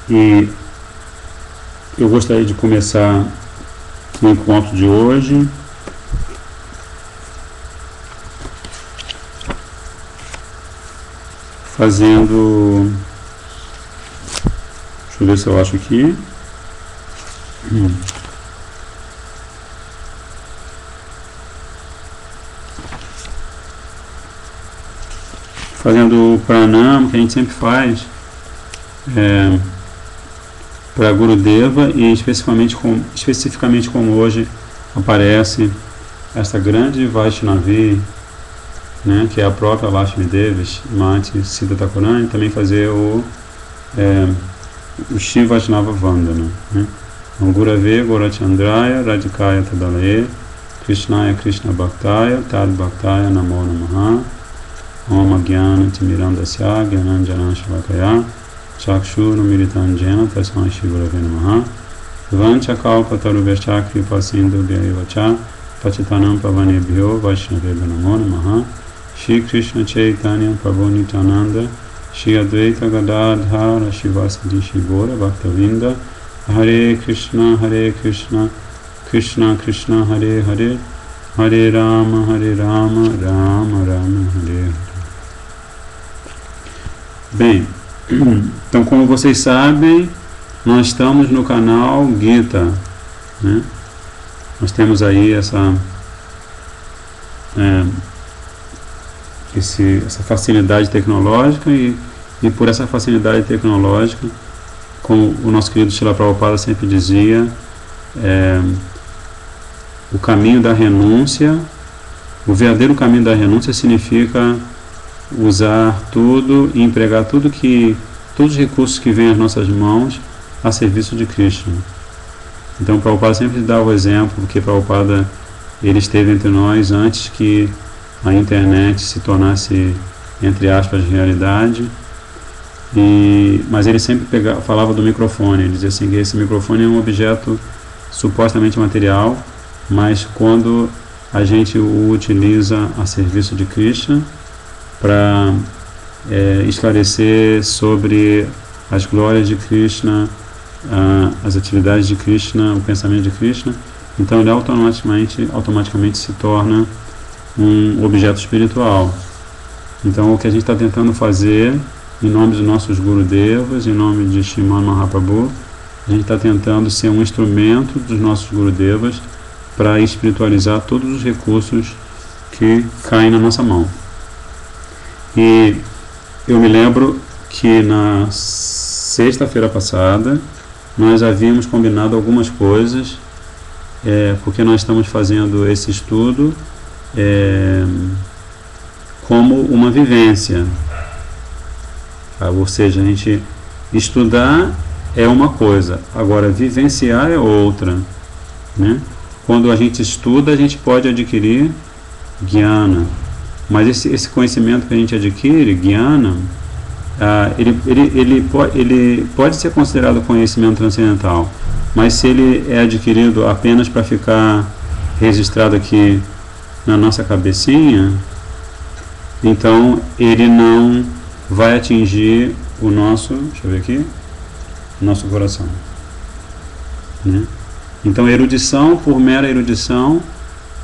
E eu gostaria de começar o encontro de hoje fazendo, deixa eu ver se eu acho aqui, fazendo o pranama que a gente sempre faz para Gurudeva, e especificamente como hoje aparece essa grande Vaishnavi, né, que é a própria Lakshmi Devi, Mati Siddha Thakurani, também fazer o Shiva Vaishnava Vandana, né? Gurave Gorachandraya Radhikaya Tadalaye Krishnaya Krishna Bhaktaya Tad Bhaktaya Namo Namaha Om Gyana Timirandasya Gyananjana Shalakaya Chakshuru Militanjena Tasmai Shivurave Namaha Vancha Kalpa Tarubhascha Kripa Sindhu Bhyayevacha Pachitanam Pavanebhyo Vaishnavebhyo Namo Namaha Shri Krishna Chaitanya Prabhu Nityananda Shri Advaita Gadadhara Shivasadi Shivora Bhaktavinda Hare Krishna Krishna Krishna Hare Hare Hare Rama Rama Rama Hare Hare. Bem, então como vocês sabem, nós estamos no canal Gita, né? Nós temos aí essa facilidade tecnológica e por essa facilidade tecnológica, como o nosso querido Srila Prabhupada sempre dizia, o caminho da renúncia, o verdadeiro caminho da renúncia significa usar tudo e empregar todos os recursos que vêm às nossas mãos a serviço de Krishna. Então Prabhupada sempre dá o exemplo, porque Prabhupada ele esteve entre nós antes que a internet se tornasse, entre aspas, realidade, mas ele sempre falava do microfone. Ele dizia assim que esse microfone é um objeto supostamente material, mas quando a gente o utiliza a serviço de Krishna para esclarecer sobre as glórias de Krishna, as atividades de Krishna, o pensamento de Krishna, então ele automaticamente se torna um objeto espiritual. Então o que a gente está tentando fazer, em nome dos nossos Gurudevas, em nome de Sriman Mahaprabhu, a gente está tentando ser um instrumento dos nossos Gurudevas para espiritualizar todos os recursos que caem na nossa mão. E eu me lembro que na sexta-feira passada nós havíamos combinado algumas coisas, porque nós estamos fazendo esse estudo como uma vivência, ou seja, a gente estudar é uma coisa, agora vivenciar é outra, né? Quando a gente estuda, a gente pode adquirir Jnana, mas esse conhecimento que a gente adquire, Jnana, ele pode ser considerado conhecimento transcendental, mas se ele é adquirido apenas para ficar registrado aqui na nossa cabecinha, então ele não vai atingir o nosso, deixa eu ver aqui, nosso coração, né? Então erudição por mera erudição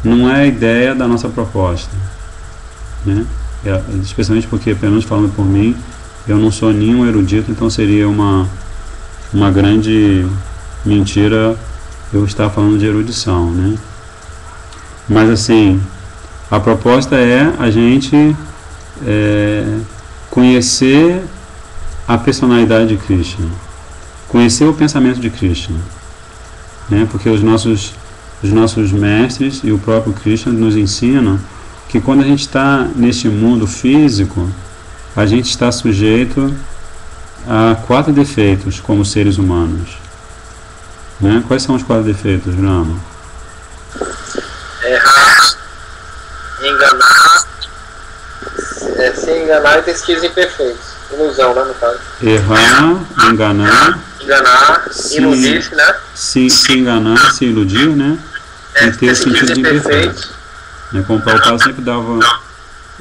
não é a ideia da nossa proposta, né? Especialmente porque, pelo menos falando por mim, eu não sou nenhum erudito, então seria uma grande mentira eu estar falando de erudição, né? Mas assim, a proposta é a gente conhecer a personalidade de Krishna, conhecer o pensamento de Krishna, né? Porque os nossos mestres e o próprio Krishna nos ensinam que quando a gente está neste mundo físico, a gente está sujeito a 4 defeitos como seres humanos, né? Quais são os 4 defeitos, Rama? Errar, se enganar e ter skills imperfeitos. Ilusão, né, no caso. Errar, enganar, iludir-se, né? Se enganar, se iludir, né? E ter sentidos imperfeitos. Como o Prabhupada sempre dava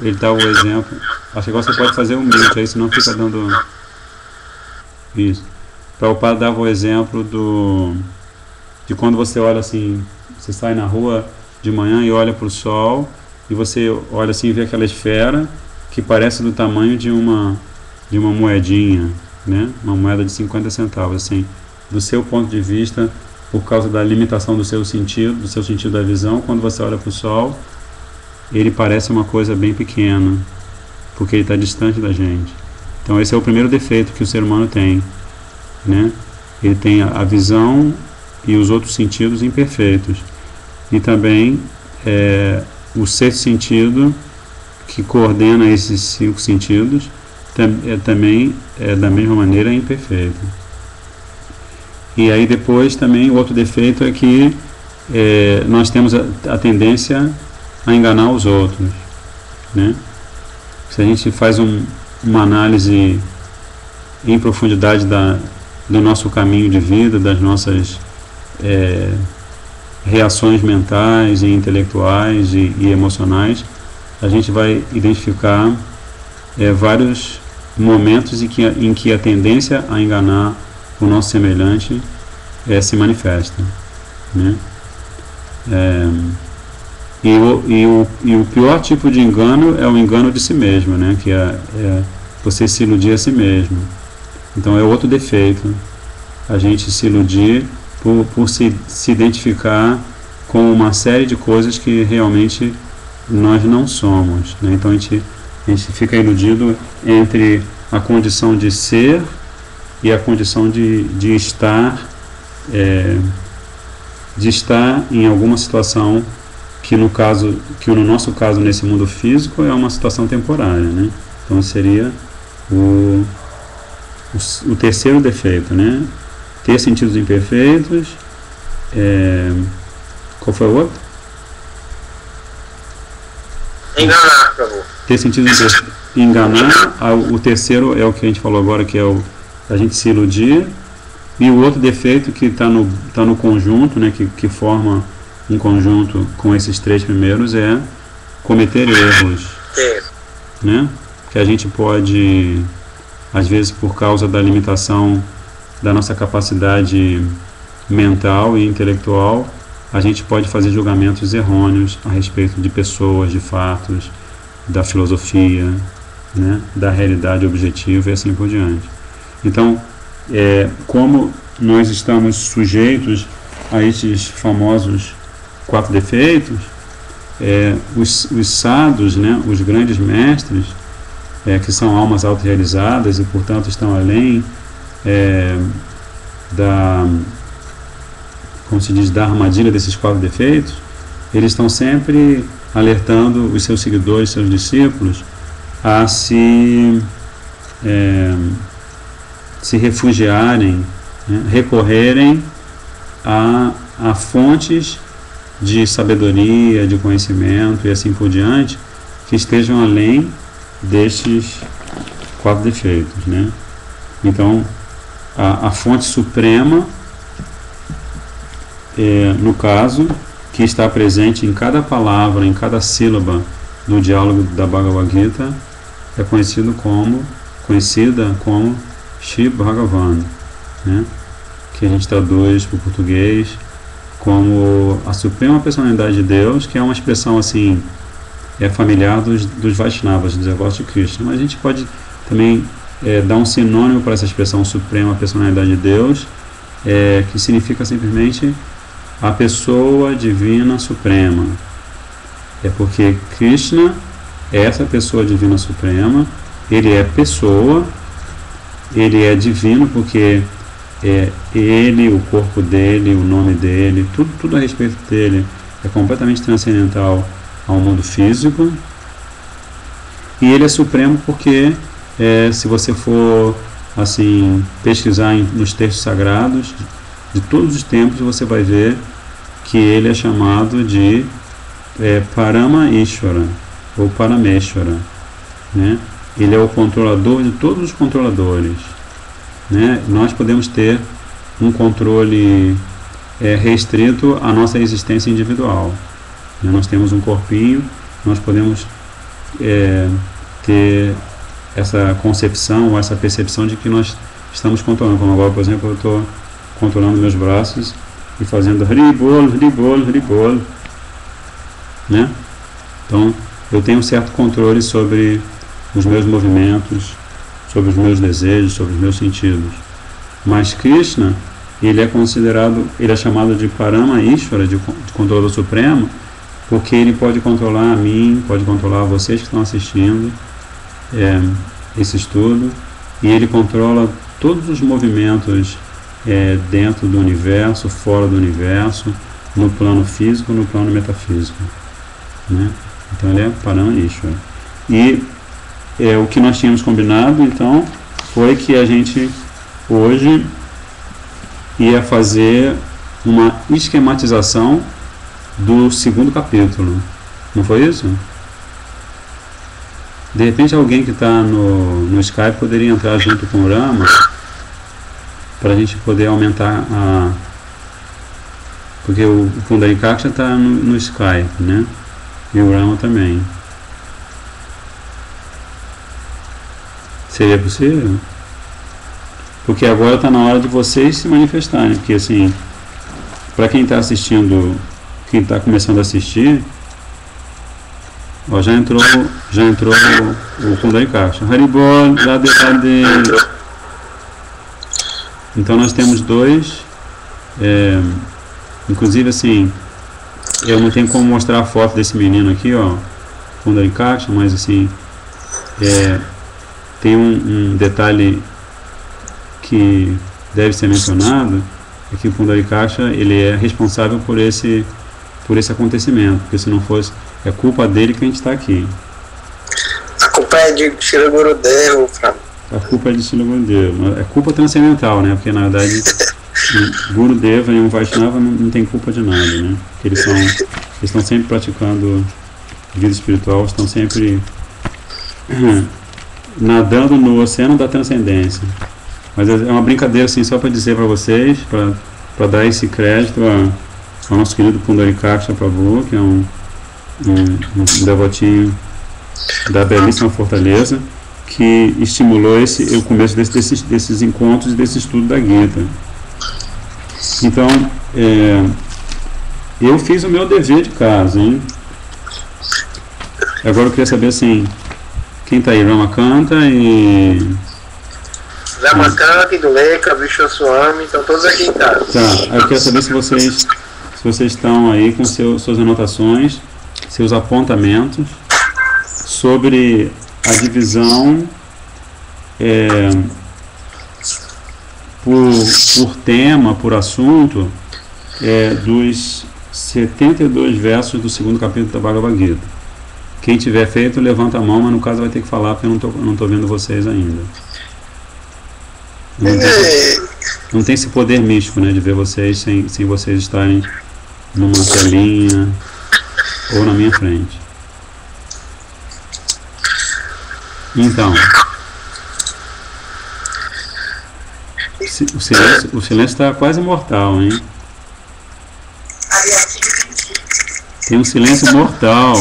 ele dá o exemplo. Acho que agora você pode fazer um mute aí, senão fica dando isso. Prabhupada dava o exemplo de quando você olha assim, você sai na rua de manhã e olha para o sol, e você olha assim e vê aquela esfera que parece do tamanho de uma moedinha, né? Uma moeda de 50 centavos, assim, do seu ponto de vista, por causa da limitação do seu sentido da visão, quando você olha para o sol, ele parece uma coisa bem pequena, porque ele está distante da gente. Então esse é o primeiro defeito que o ser humano tem, né? Ele tem a visão e os outros sentidos imperfeitos, e também o sexto sentido, que coordena esses 5 sentidos, também da mesma maneira imperfeito. E aí depois também o outro defeito é que nós temos a tendência a enganar os outros, né? Se a gente faz uma análise em profundidade do nosso caminho de vida, das nossas reações mentais e intelectuais e emocionais, a gente vai identificar vários momentos em que a tendência a enganar o nosso semelhante se manifesta, né? E o pior tipo de engano é o engano de si mesmo, né? Que é você se iludir a si mesmo. Então é outro defeito, a gente se iludir por se identificar com uma série de coisas que realmente nós não somos, né? Então a gente fica iludido entre a condição de ser e a condição de estar em alguma situação que no nosso caso nesse mundo físico é uma situação temporária, né? Então seria o terceiro defeito, né? Ter sentidos imperfeitos. Qual foi o outro? Enganar, por favor. Ter sentidos imperfeitos. Enganar. O terceiro é o que a gente falou agora, que é a gente se iludir. E o outro defeito que está no conjunto, né? Que forma um conjunto com esses 3 primeiros, é cometer erros, né? Que a gente pode, às vezes, por causa da limitação da nossa capacidade mental e intelectual, a gente pode fazer julgamentos errôneos a respeito de pessoas, de fatos, da filosofia, né? Da realidade objetiva e assim por diante. Então, como nós estamos sujeitos a esses famosos 4 defeitos, os sadhus, né, os grandes mestres, que são almas autorrealizadas e, portanto, estão além como se diz, da armadilha desses 4 defeitos, eles estão sempre alertando os seus seguidores, seus discípulos, a se refugiarem, né, recorrerem a fontes de sabedoria, de conhecimento e assim por diante, que estejam além destes 4 defeitos, né? Então, a fonte suprema, no caso, que está presente em cada palavra, em cada sílaba do diálogo da Bhagavad Gita, é conhecida como Shri Bhagavan, né? Que a gente traduz para o português como a Suprema Personalidade de Deus, que é uma expressão assim, familiar dos Vaishnavas, dos devotos de Krishna. Mas a gente pode também dar um sinônimo para essa expressão Suprema Personalidade de Deus, que significa simplesmente a pessoa divina suprema. É porque Krishna é essa pessoa divina suprema, ele é pessoa, ele é divino porque ele, o corpo dele, o nome dele, tudo a respeito dele é completamente transcendental ao mundo físico, e ele é supremo porque se você for assim pesquisar nos textos sagrados de todos os tempos, você vai ver que ele é chamado de Parama Ishvara ou Parameshvara, né? Ele é o controlador de todos os controladores, né? Nós podemos ter um controle restrito à nossa existência individual, né? Nós temos um corpinho, nós podemos ter essa concepção ou essa percepção de que nós estamos controlando. Como agora, por exemplo, eu estou controlando meus braços e fazendo ribolo, ribolo, ribolo, né? Então, eu tenho um certo controle sobre os meus movimentos, sobre os meus desejos, sobre os meus sentidos. Mas Krishna, ele é chamado de Parama Ishvara, de controlador supremo, porque ele pode controlar a mim, pode controlar vocês que estão assistindo esse estudo, e ele controla todos os movimentos dentro do universo, fora do universo, no plano físico, no plano metafísico, né? Então ele é Parama Ishvara. E o que nós tínhamos combinado, então, foi que a gente hoje ia fazer uma esquematização do segundo capítulo. Não foi isso? De repente alguém que está no Skype poderia entrar junto com o Rama para a gente poder aumentar porque o Pundarikaksha está no Skype, né? E o Rama também. Seria possível? Porque agora está na hora de vocês se manifestarem. Porque assim, para quem está assistindo, quem está começando a assistir, ó, já entrou o Pundarikaksha. Haribol, Radhe Radhe. Então nós temos dois, inclusive assim, eu não tenho como mostrar a foto desse menino aqui, ó, Pundarikaksha, mas assim, tem um detalhe que deve ser mencionado, é que o Pundarikaksha, ele é responsável por esse acontecimento, porque se não fosse, é culpa dele que a gente está aqui. A culpa é de Srila Gurudeva, A culpa é de Srila Gurudeva. É culpa transcendental, né? Porque na verdade o Gurudeva e um Vaishnava não tem culpa de nada, né? Porque eles estão sempre praticando vida espiritual, estão sempre nadando no oceano da transcendência. Mas é uma brincadeira assim, só para dizer para vocês, para dar esse crédito ao nosso querido Pundarikaksha Prabhu, que é um devotinho da belíssima fortaleza, que estimulou o começo desses encontros e desse estudo da Gita. Então, eu fiz o meu dever de casa, hein? Agora eu queria saber assim, quem está aí? Ramakanta e... Ramakanta, Indulekha, Vishnu Swami, estão todos aqui em casa. Tá, eu quero saber se vocês estão aí com suas anotações, seus apontamentos sobre a divisão por tema, por assunto, dos 72 versos do segundo capítulo da Bhagavad Gita. Quem tiver feito, levanta a mão, mas no caso vai ter que falar, porque eu não estou vendo vocês ainda. Não tem esse poder místico, né, de ver vocês sem vocês estarem numa telinha ou na minha frente. Então, o silêncio está quase mortal, hein? Tem um silêncio mortal.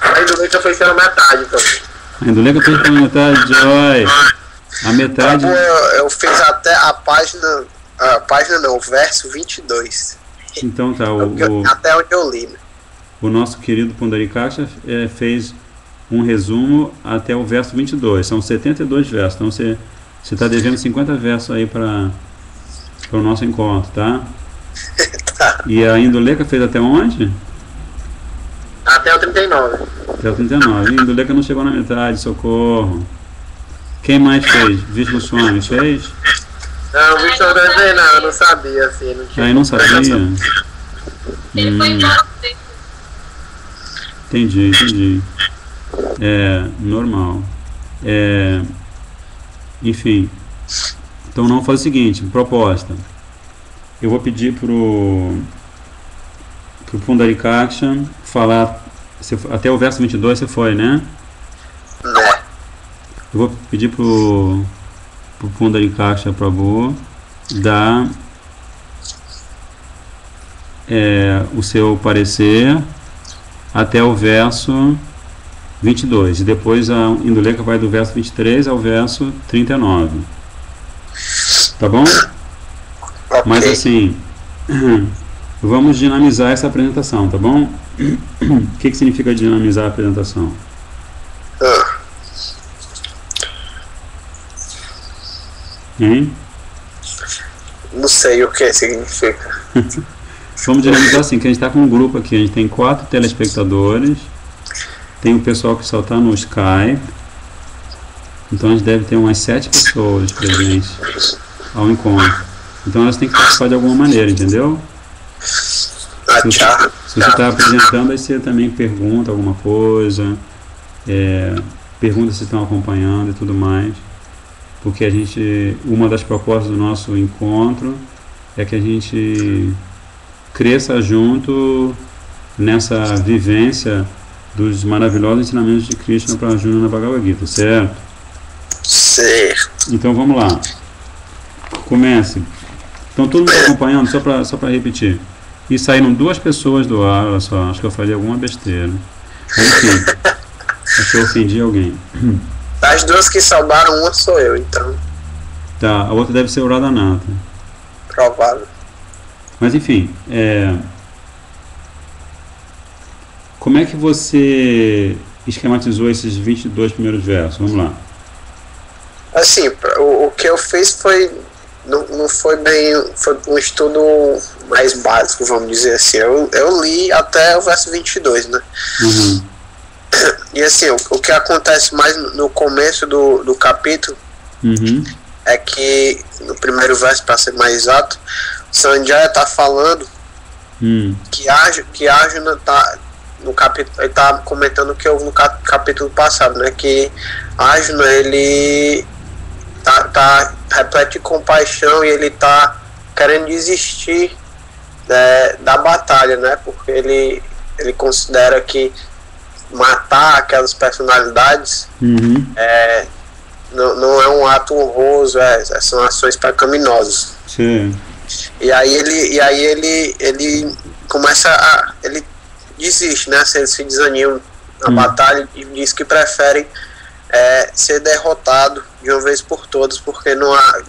A Indulekha foi pela metade também. A Indulekha fez pela metade, Joy. A metade... Eu fiz até a página não, o verso 22. Então tá, até onde eu li, né? O nosso querido Pundarikaksha fez um resumo até o verso 22. São 72 versos. Então você está devendo 50 versos aí para o nosso encontro, tá? Tá. E a Indulekha fez até onde? Até o 39. Até o 39. A Indulekha não chegou na metade, socorro. Quem mais fez? Vishnu Swami fez? Não, o Vishnu Swami não, eu não sabia assim. Não tinha. Aí não sabia? Ele foi embora. Entendi. Normal. Enfim. Então não, faz o seguinte, proposta. Eu vou pedir pro Pundarikaksha falar até o verso 22 você foi, né? Eu vou pedir pro Pundarikaksha Prabhu dar o seu parecer até o verso 22. E depois a Induleka vai do verso 23 ao verso 39. Tá bom? Ok. Mas assim, vamos dinamizar essa apresentação, tá bom? O que significa dinamizar a apresentação? Ah, Hein? não sei o que significa. Vamos dinamizar assim, que a gente está com um grupo aqui, a gente tem 4 telespectadores, tem o pessoal que só está no Skype, então a gente deve ter umas 7 pessoas presentes ao encontro. Então elas têm que participar de alguma maneira, entendeu? Se você está apresentando, aí você também pergunta alguma coisa, pergunta se estão acompanhando e tudo mais, porque uma das propostas do nosso encontro é que a gente cresça junto nessa vivência dos maravilhosos ensinamentos de Krishna para Arjuna na Bhagavad Gita, certo? Certo. Então vamos lá. Comece. Então todo mundo acompanhando, só para repetir. E saíram 2 pessoas do ar, olha só, acho que eu falei alguma besteira. Enfim, acho que eu ofendi alguém. Das 2 que salvaram, uma sou eu, então. Tá, a outra deve ser o Radhanatha. Provável. Mas enfim, como é que você esquematizou esses 22 primeiros versos? Vamos lá. Assim, o que eu fiz foi. Não foi bem. Foi um estudo mais básico, vamos dizer assim. Eu li até o verso 22, né? Uhum. E assim, o que acontece mais no começo do capítulo Uhum. é que, no primeiro verso, para ser mais exato, Sanjaya está falando que Arjuna tá no capítulo, ele está comentando o que houve no capítulo passado, né? Que Arjuna, ele tá repleto de compaixão e ele tá querendo desistir da batalha, né? Porque ele considera que matar aquelas personalidades não é um ato honroso, são ações pecaminosas. Sim. E aí ele começa ele desiste, né? Ele se desanima na batalha e diz que prefere ser derrotado de uma vez por todas, porque não há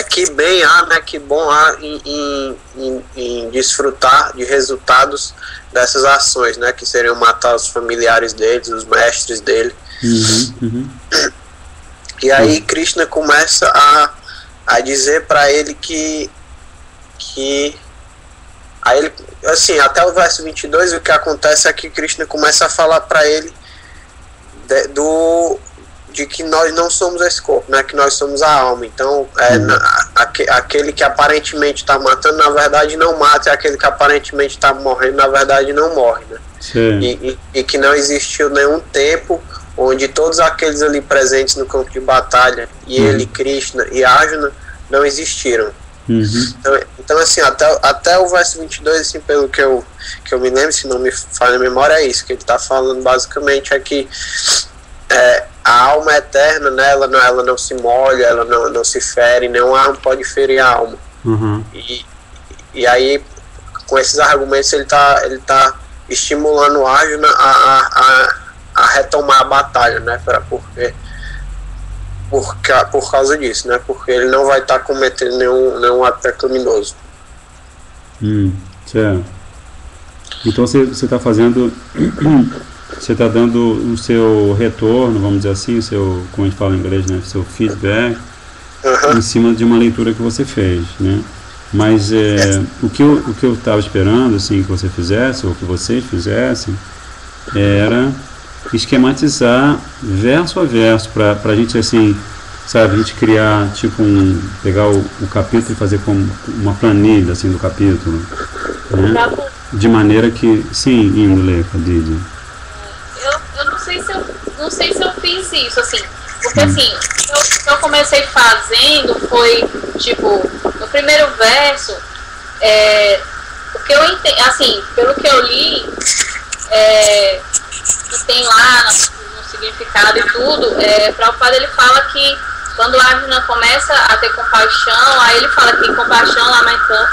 que bem há, né? Que bom há em desfrutar de resultados dessas ações, né? Que seriam matar os familiares deles, os mestres dele. E aí Krishna começa a dizer para ele que aí ele, assim, até o verso 22, o que acontece é que Krishna começa a falar para ele de que nós não somos esse corpo, né? Que nós somos a alma. Então aquele que aparentemente está matando, na verdade não mata, e aquele que aparentemente está morrendo, na verdade não morre, né? E que não existiu nenhum tempo onde todos aqueles ali presentes no campo de batalha, e ele, Krishna e Arjuna, não existiram. Então assim, até o verso 22, assim, pelo que eu me lembro, se não me falha a memória, é isso que ele está falando basicamente, é que a alma é eterna, né? Ela não se molha, ela não se fere, nenhum arma pode ferir a alma. E aí, com esses argumentos, ele tá estimulando o Arjuna a retomar a batalha, né? Por causa disso, né? Porque ele não vai estar cometendo nenhum ato pecaminoso. Certo. Então você está fazendo, você está dando o seu retorno, vamos dizer assim, o seu, como a gente fala em inglês, né? O seu feedback em cima de uma leitura que você fez, né? Mas o que eu estava esperando, assim, que você fizesse, ou que vocês fizessem, era esquematizar verso a verso, para a gente, assim, sabe, a gente criar, tipo, pegar o capítulo e fazer como uma planilha, assim, do capítulo, né? De maneira que, sim, Induleka, Didi. Eu não sei se eu fiz isso, assim, porque assim, o que eu comecei fazendo foi, tipo, no primeiro verso, o que eu entendi, assim, pelo que eu li, que tem lá no significado e tudo, Prabhupada, ele fala que quando Arjuna começa a ter compaixão, aí ele fala que compaixão,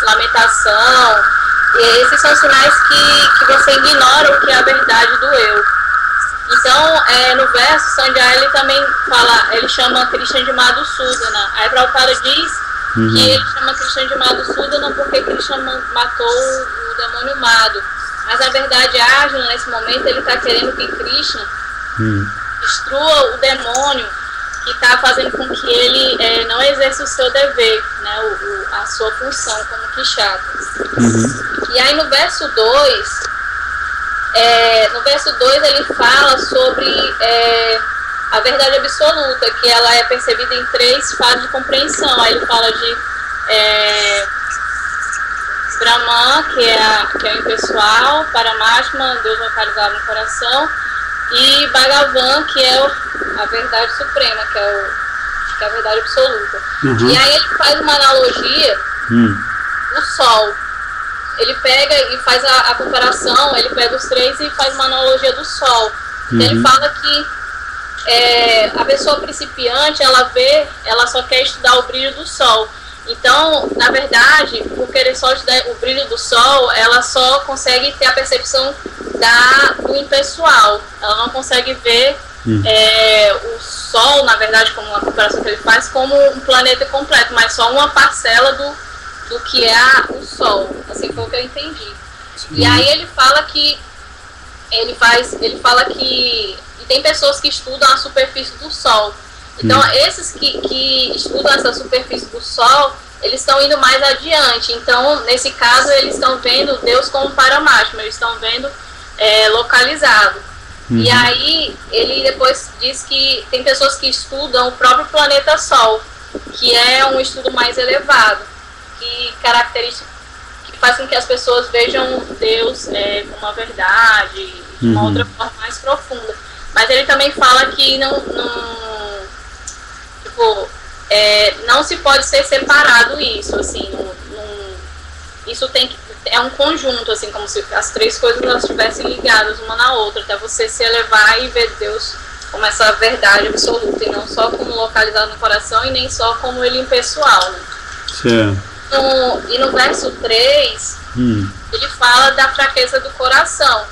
lamentação, E esses são sinais que você ignora o que é a verdade do eu. Então, no verso, Sanjay, ele também fala, ele chama Krishna de Madhusudana. Aí Prabhupada diz que ele chama Krishna de Madhusudana porque Krishna matou o demônio Madhu. Mas, na verdade, Arjuna, nesse momento, ele está querendo que Krishna destrua o demônio que está fazendo com que ele não exerça o seu dever, né, a sua função como Kshatra. E aí, no verso 2... no verso 2 ele fala sobre a verdade absoluta, que ela é percebida em 3 fases de compreensão. Aí ele fala de Brahman, que é o impessoal, Paramatma, Deus localizado no coração, e Bhagavan, que é a verdade suprema, que é a verdade absoluta. E aí ele faz uma analogia do Sol. Ele pega e faz a comparação, ele pega os 3 e faz uma analogia do Sol. Então ele fala que a pessoa principiante, ela só quer estudar o brilho do Sol. Então, na verdade, por querer só estudar o brilho do Sol, ela só consegue ter a percepção do impessoal. Ela não consegue ver o Sol, na verdade, como uma comparação que ele faz, como um planeta completo, mas só uma parcela do que é o Sol. Assim foi o que eu entendi. E aí ele fala que e tem pessoas que estudam a superfície do Sol. Então esses que estudam essa superfície do Sol, eles estão indo mais adiante. Então nesse caso eles estão vendo Deus como Paramatma, eles estão vendo localizado. E aí ele depois diz que tem pessoas que estudam o próprio planeta Sol, que é um estudo mais elevado, que faz com que as pessoas vejam Deus como uma verdade, de uma outra forma mais profunda. Mas ele também fala que não se pode ser separado isso, assim, isso é um conjunto, assim, como se as 3 coisas elas estivessem ligadas uma na outra, até você se elevar e ver Deus como essa verdade absoluta, e não só como localizado no coração e nem só como ele impessoal, né? Certo. E no verso 3, ele fala da fraqueza do coração,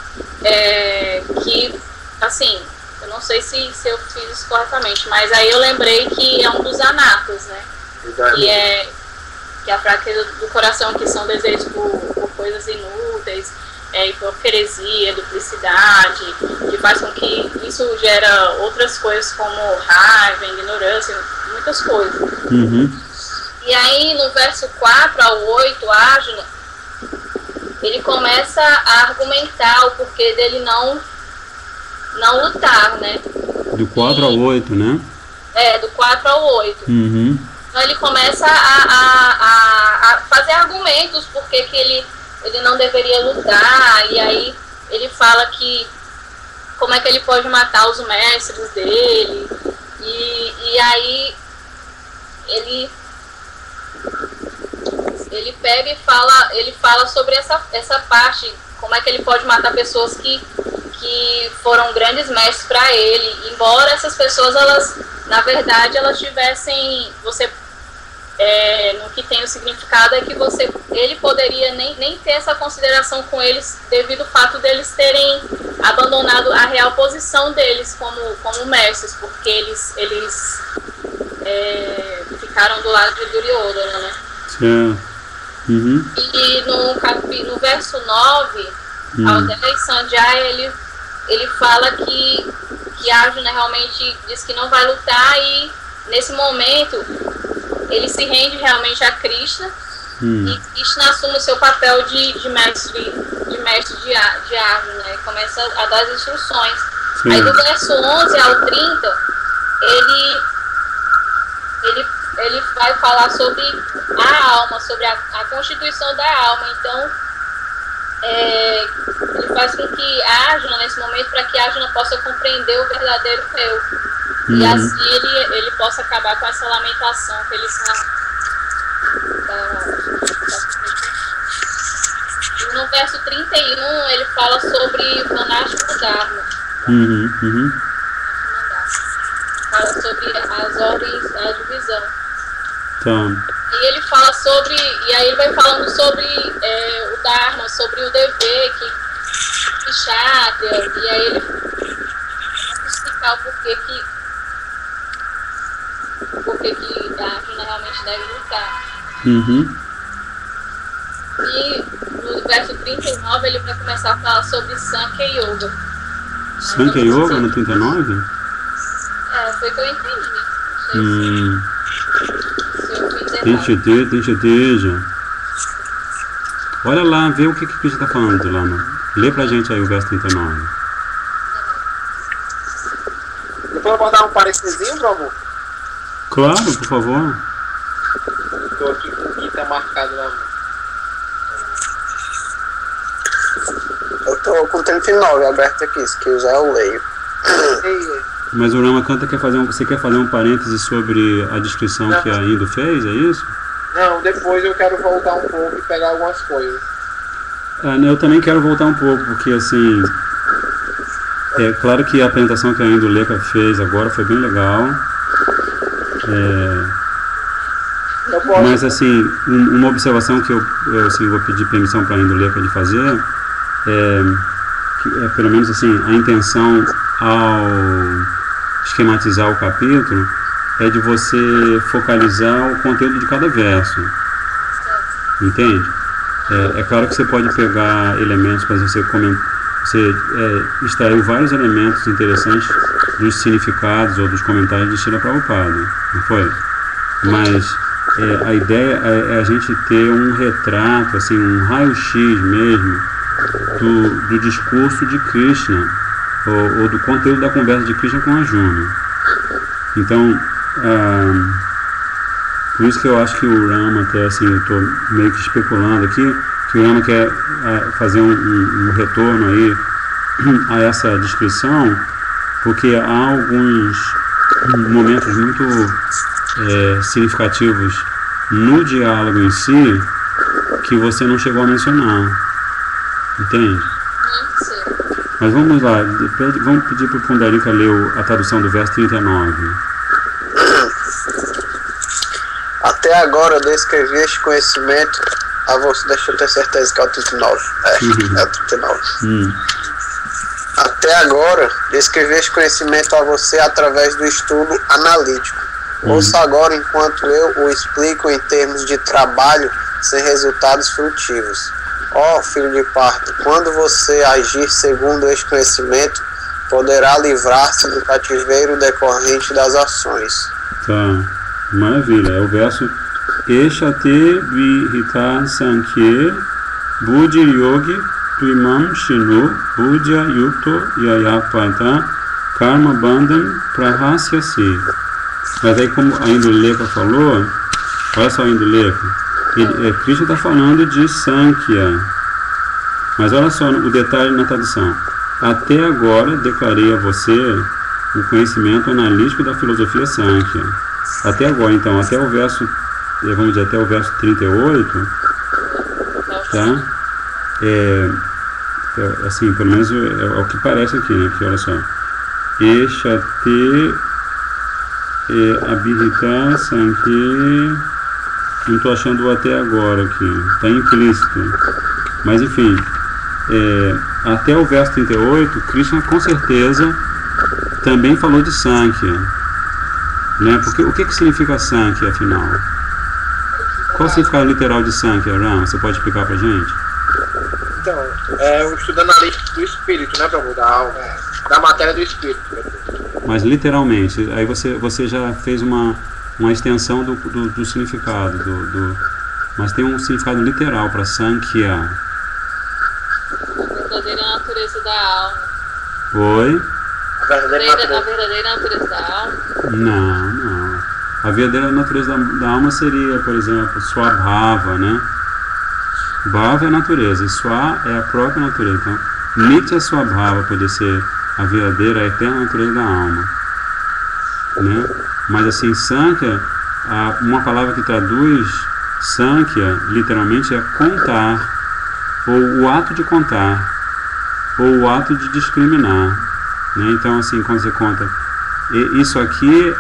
que, assim, eu não sei se eu fiz isso corretamente, mas aí eu lembrei que é um dos anatas, né? Que é a fraqueza do coração, que são desejos por coisas inúteis, hipocrisia, duplicidade, que faz com que isso gera outras coisas como raiva, ignorância, muitas coisas. E aí no verso 4 ao 8, Arjuna, ele começa a argumentar o porquê dele não lutar, né? Do 4 ao 8, né? Do 4 ao 8. Então ele começa a fazer argumentos porque que ele não deveria lutar, e aí ele fala que como é que ele pode matar os mestres dele, e aí ele pega e fala sobre essa parte, como é que ele pode matar pessoas que foram grandes mestres para ele, embora essas pessoas, na verdade, elas tivessem, no que tem o significado é que ele poderia nem ter essa consideração com eles devido ao fato deles terem abandonado a real posição deles como mestres, porque eles ficaram do lado de Duryodhana, né? E no verso 9 ao 10, Sanjay ele fala que Arjuna realmente diz que não vai lutar, e nesse momento ele se rende realmente a Krishna, e Krishna assume o seu papel de mestre de Arjuna, né? E começa a dar as instruções. Aí do verso 11 ao 30 ele vai falar sobre a alma, sobre a constituição da alma. Então ele faz com que Arjuna, nesse momento, para que Arjuna possa compreender o verdadeiro eu, e assim ele possa acabar com essa lamentação que ele está. E no verso 31 ele fala sobre Vanashma Dharma. Fala sobre as ordens da divisão. Tá. Aí ele fala sobre, e aí ele vai falando sobre o Dharma, sobre o dever que Kshatriya, e aí ele vai explicar o porquê que a Arjuna realmente deve lutar. Uhum. E no verso 39 ele vai começar a falar sobre Sankhya Yoga. Sankhya Yoga no 39? Foi o que eu entendi. Tem certeza. Olha lá, vê o que Krishna está falando lá. Lê pra gente aí o verso 39. Depois eu vou dar um parecerzinho, Prabhu? Claro, por favor. Estou aqui com o Gita marcado na mão. Eu estou com 39 aberto aqui, se quiser eu leio. Mas o Ramakanta você quer fazer um parêntese sobre a descrição que a Indo fez, é isso? Não, depois eu quero voltar um pouco e pegar algumas coisas. Eu também quero voltar um pouco, porque assim, é claro que a apresentação que a Indo Leca fez agora foi bem legal. Mas assim, uma observação que eu assim, vou pedir permissão para a Indo Leca de fazer que pelo menos assim, a intenção ao esquematizar o capítulo é de você focalizar o conteúdo de cada verso, entende? É claro que você pode pegar elementos, mas você extraiu vários elementos interessantes dos significados ou dos comentários de Srila Prabhupada, não foi? Mas a ideia é a gente ter um retrato, assim, um raio-x mesmo do discurso de Krishna ou do conteúdo da conversa de Krishna com Arjuna. Então, por isso que eu acho que o Rama, até assim, eu estou meio que especulando aqui, que o Rama quer fazer um retorno aí a essa descrição, porque há alguns momentos muito significativos no diálogo em si que você não chegou a mencionar, entende? Mas vamos lá, vamos pedir para o Pundarika ler a tradução do verso 39. Até agora descrevi este conhecimento a você. Deixa eu ter certeza que é o 39. É o 39. Até agora descrevi este conhecimento a você através do estudo analítico. Ouça agora enquanto eu o explico em termos de trabalho sem resultados frutivos. Ó filho de parto, quando você agir segundo este conhecimento, poderá livrar-se do cativeiro decorrente das ações. Tá, maravilha. É o verso Eshate Vihita Sankhye Buddhi Yogi Tuimam Shinu Buddhya Yukto Yayapata Karma Bandhan Prahasyasi. Mas aí, como a Induleka falou, olha só a Induleka. Krishna está falando de Sankhya, mas olha só o detalhe na tradução. Até agora declarei a você o conhecimento analítico da filosofia Sankhya. Até agora, então, até o verso, vamos dizer, até o verso 38, tá? Assim, pelo menos é o que parece aqui, né? Porque olha só. Eshate Abhita Sankhya. Não estou achando o até agora aqui, está implícito. Mas enfim, até o verso 38, Krishna com certeza também falou de Sankhya, né? Porque o que significa Sankhya, afinal? Qual o significado literal de Sankhya, Ram? Você pode explicar pra gente? Então, é o estudo analítico do espírito, né, Prabhu? Da alma, da matéria do espírito. Mas literalmente, aí você já fez uma extensão do significado, mas tem um significado literal para Sankhya. A verdadeira natureza da alma. Oi? A verdadeira natureza da alma? Não. A verdadeira natureza da alma seria, por exemplo, Swabhava, né? Bhava é a natureza, e Swa é a própria natureza. Então, Nitya Swabhava pode ser a verdadeira, a eterna natureza da alma, né? Mas assim, Sankhya, uma palavra que traduz Sankhya, literalmente é contar, ou o ato de contar, ou o ato de discriminar, né? Então assim, quando você conta, isso aqui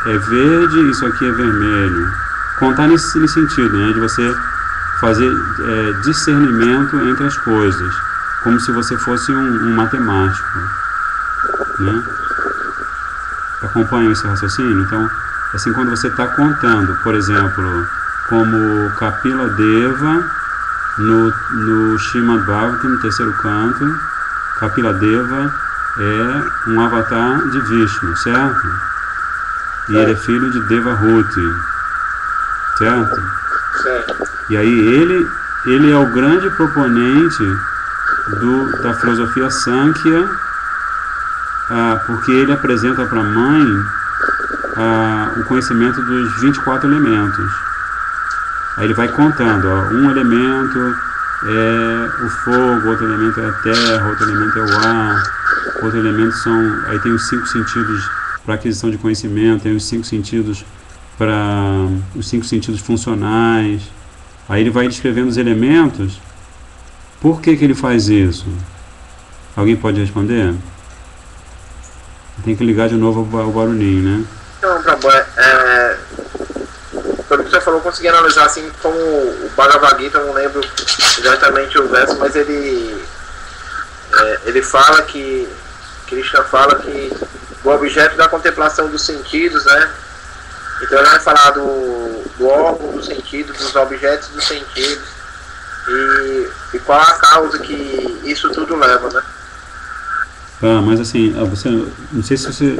é verde, isso aqui é vermelho, contar nesse sentido, né, de você fazer discernimento entre as coisas, como se você fosse um matemático, né? Acompanha esse raciocínio? Então, assim, quando você está contando, por exemplo, como Kapila Deva no Srimad Bhagavatam, no terceiro canto, Kapila Deva é um avatar de Vishnu, certo? E ele é filho de Devahuti, certo? Certo. E aí ele é o grande proponente da filosofia Sankhya, porque ele apresenta para a mãe o conhecimento dos 24 elementos. Aí ele vai contando, ó, um elemento é o fogo, outro elemento é a terra, outro elemento é o ar, outro elemento são... Aí tem os 5 sentidos para aquisição de conhecimento, tem os 5 sentidos para... os 5 sentidos funcionais. Aí ele vai descrevendo os elementos. Por que ele faz isso? Alguém pode responder? Tem que ligar de novo o barulhinho, né? Então, pelo que você falou, eu consegui analisar assim como o Bhagavad Gita, eu não lembro exatamente o verso, mas ele fala que Krishna fala que o objeto da contemplação dos sentidos, né? Então ele vai falar do órgão dos sentidos, dos objetos dos sentidos e qual a causa que isso tudo leva, né? Mas assim, você, não sei se você,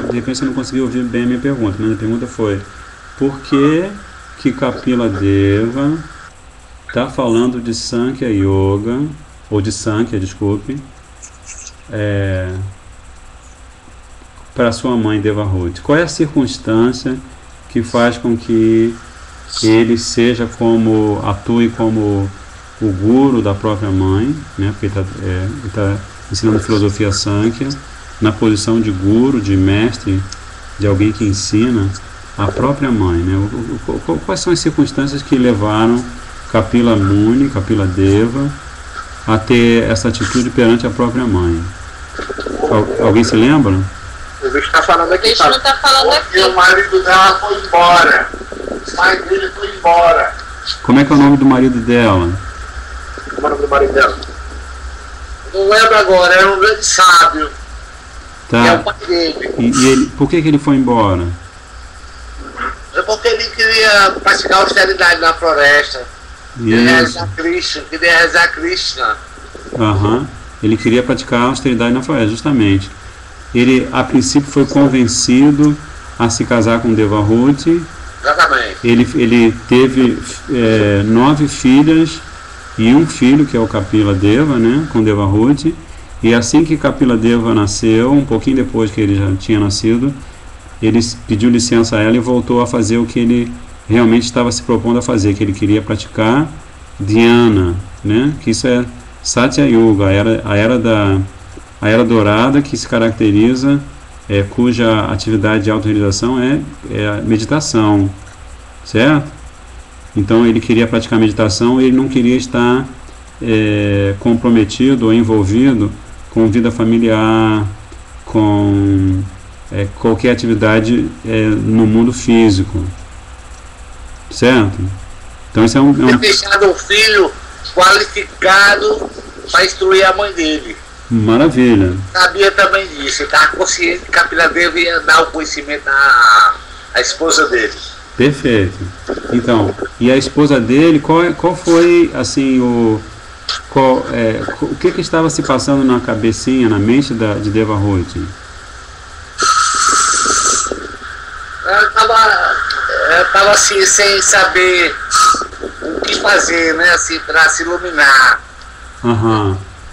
de repente você não conseguiu ouvir bem a minha pergunta, mas a pergunta foi: por que Kapila Deva está falando de Sankhya Yoga, ou de Sankhya, desculpe, para sua mãe Devahuti? Qual é a circunstância que faz com que ele atue como o guru da própria mãe, né? Porque ele está ensinando filosofia Sankhya, na posição de guru, de mestre, de alguém que ensina a própria mãe, né? Quais são as circunstâncias que levaram Kapila Muni, Kapila Deva, a ter essa atitude perante a própria mãe? Alguém se lembra? O bicho está falando aqui. O bicho não está falando aqui. O marido dela foi embora. O pai dele foi embora. Como é que é o nome do marido dela? Como é o nome do marido dela? Não lembro agora, era um grande sábio. Tá. Que é o pai dele. E ele, por que ele foi embora? É porque ele queria praticar austeridade na floresta. Queria rezar Krishna. Ele queria praticar austeridade na floresta, justamente. Ele, a princípio, foi convencido a se casar com Devahuti. Exatamente. Ele teve 9 filhas e um filho, que é o Kapila Deva, né, com Devahuti. E assim que Kapila Deva nasceu, um pouquinho depois que ele já tinha nascido, ele pediu licença a ela e voltou a fazer o que ele realmente estava se propondo a fazer, que ele queria praticar dhyana, né, que isso é Satya Yuga, a era dourada, que se caracteriza, cuja atividade de autorrealização é a meditação, certo? Então ele queria praticar meditação e ele não queria estar comprometido ou envolvido com vida familiar, com qualquer atividade no mundo físico, certo? Então isso Ter deixado um filho qualificado para instruir a mãe dele. Maravilha. Sabia também disso, ele estava consciente que Kapila Deva ia dar o conhecimento à esposa dele. Perfeito. Então, e a esposa dele, qual foi assim o que estava se passando na cabecinha, na mente de Devahuti? Ela estava assim, sem saber o que fazer, né, assim, para se iluminar.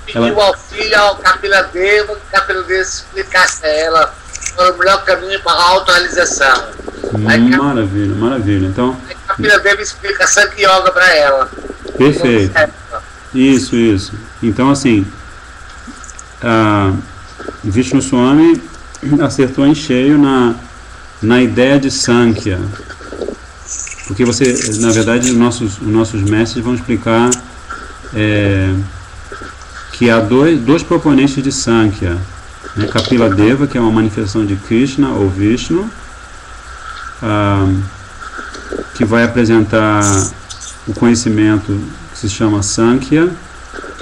Pediu ao filho, ao Kapila Deva, que Kapila Deva explicasse a ela o melhor caminho para a autorrealização. Maravilha, maravilha. Então, a Kapila Deva explica Sankhya Yoga para ela. Perfeito. Isso. Então, assim, Vishnu Swami acertou em cheio na ideia de Sankhya. Porque na verdade, os nossos mestres vão explicar que há dois proponentes de Sankhya, né? Kapila Deva, que é uma manifestação de Krishna ou Vishnu, que vai apresentar o conhecimento que se chama Sankhya,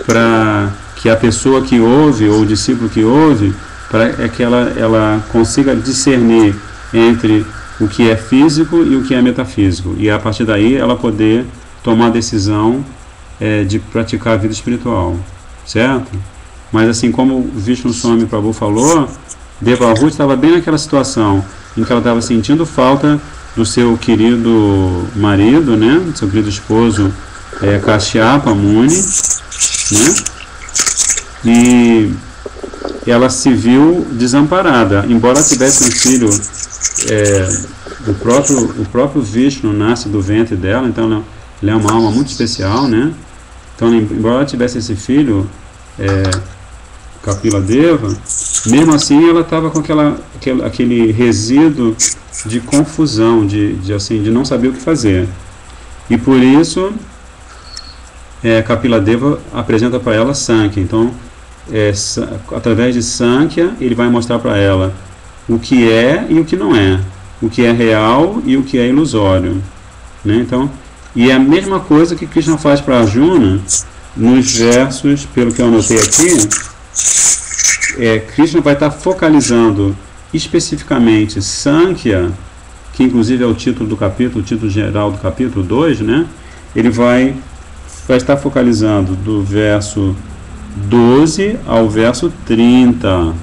para que a pessoa que ouve, ou o discípulo que ouve, para que ela consiga discernir entre o que é físico e o que é metafísico, e a partir daí ela poder tomar a decisão de praticar a vida espiritual, certo? Mas assim como o Vishnu Swami Prabhu falou, Devahuti estava bem naquela situação em que ela estava sentindo falta do seu querido marido, né, do seu querido esposo Kashyapa Muni, né, e ela se viu desamparada, embora tivesse um filho, o próprio Vishnu nasce do ventre dela, então ela é uma alma muito especial, né, então embora ela tivesse esse filho, Kapila Deva, mesmo assim ela estava com aquele resíduo de confusão, de não saber o que fazer. E por isso, Kapila Deva apresenta para ela Sankhya. Então, através de Sankhya, ele vai mostrar para ela o que é e o que não é, o que é real e o que é ilusório, né? Então, e é a mesma coisa que Krishna faz para Arjuna nos versos, pelo que eu anotei aqui. Krishna vai estar focalizando especificamente Sankhya, que inclusive é o título do capítulo, o título geral do capítulo 2, né? Ele vai estar focalizando do verso 12 ao verso 30.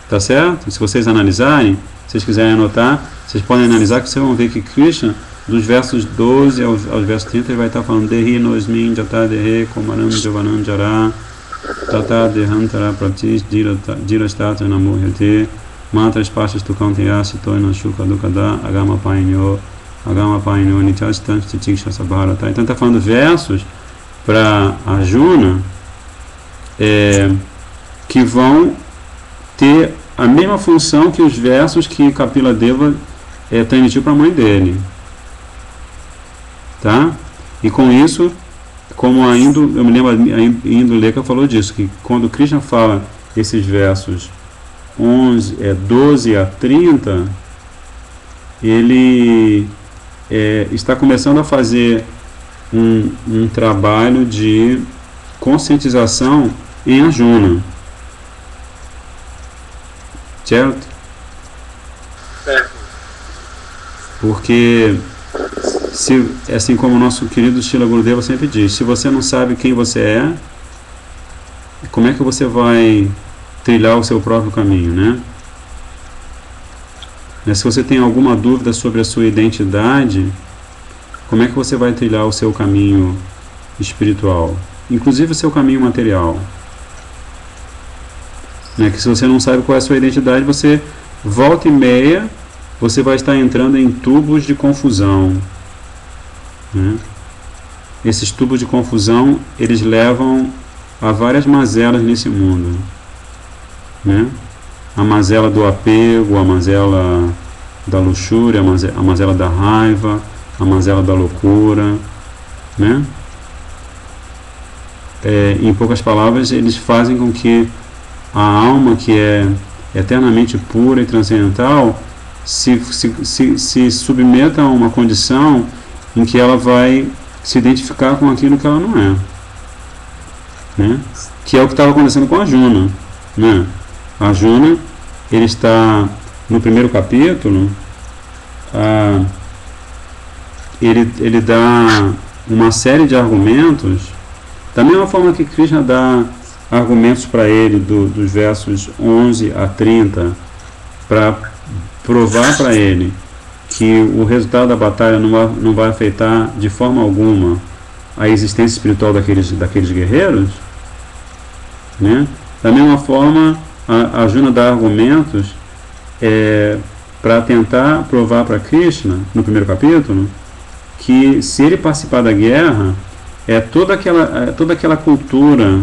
Tá certo? Se vocês analisarem, se vocês quiserem anotar, vocês podem analisar, que vocês vão ver que Krishna, dos versos 12 aos versos 30, ele vai estar falando Dehi nosmin jata dehe komaram javanam jara tata dehantara pratis dirastatra namuhyate matras pashas tukanteya sitoina shuka dukada agama painyo nityastan stiksha sabharata. Então está falando versos para Arjuna que vão ter a mesma função que os versos que Kapila Deva transmitiu para a mãe dele. Tá? E com isso, como eu me lembro, a Indulekha falou disso, que quando Krishna fala esses versos 12 a 30, ele está começando a fazer um trabalho de conscientização em Arjuna. Certo? Porque, assim como o nosso querido Srila Gurudeva sempre diz, se você não sabe quem você é, como é que você vai trilhar o seu próprio caminho, né? Se você tem alguma dúvida sobre a sua identidade, como é que você vai trilhar o seu caminho espiritual, inclusive o seu caminho material? Que se você não sabe qual é a sua identidade, você volta e meia, você vai estar entrando em tubos de confusão, né? Esses tubos de confusão, eles levam a várias mazelas nesse mundo, né? A mazela do apego, a mazela da luxúria, a mazela da raiva, a mazela da loucura, né? Em poucas palavras, eles fazem com que a alma, que é eternamente pura e transcendental, se submeta a uma condição em que ela vai se identificar com aquilo que ela não é, né? Que é o que estava acontecendo com Arjuna, né? Arjuna, ele está no primeiro capítulo, ele dá uma série de argumentos, da mesma forma que Krishna dá argumentos para ele dos versos 11 a 30, para provar para ele que o resultado da batalha não vai afetar de forma alguma a existência espiritual daqueles guerreiros, né? Da mesma forma, a Arjuna dá argumentos para tentar provar para Krishna, no primeiro capítulo, que se ele participar da guerra, toda aquela cultura,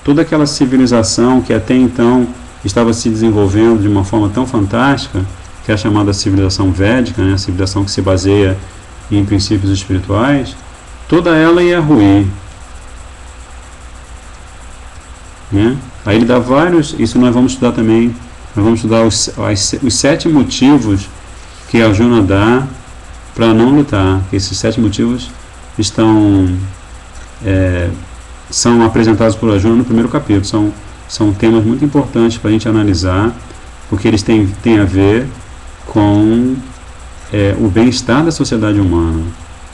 toda aquela civilização que até então estava se desenvolvendo de uma forma tão fantástica, que é a chamada civilização védica, né, a civilização que se baseia em princípios espirituais, toda ela ia ruir, né? Aí ele dá vários, isso nós vamos estudar também, nós vamos estudar os 7 motivos que Arjuna dá para não lutar. Esses 7 motivos são apresentados por Arjuna no primeiro capítulo. São temas muito importantes para a gente analisar, porque eles têm a ver com o bem-estar da sociedade humana.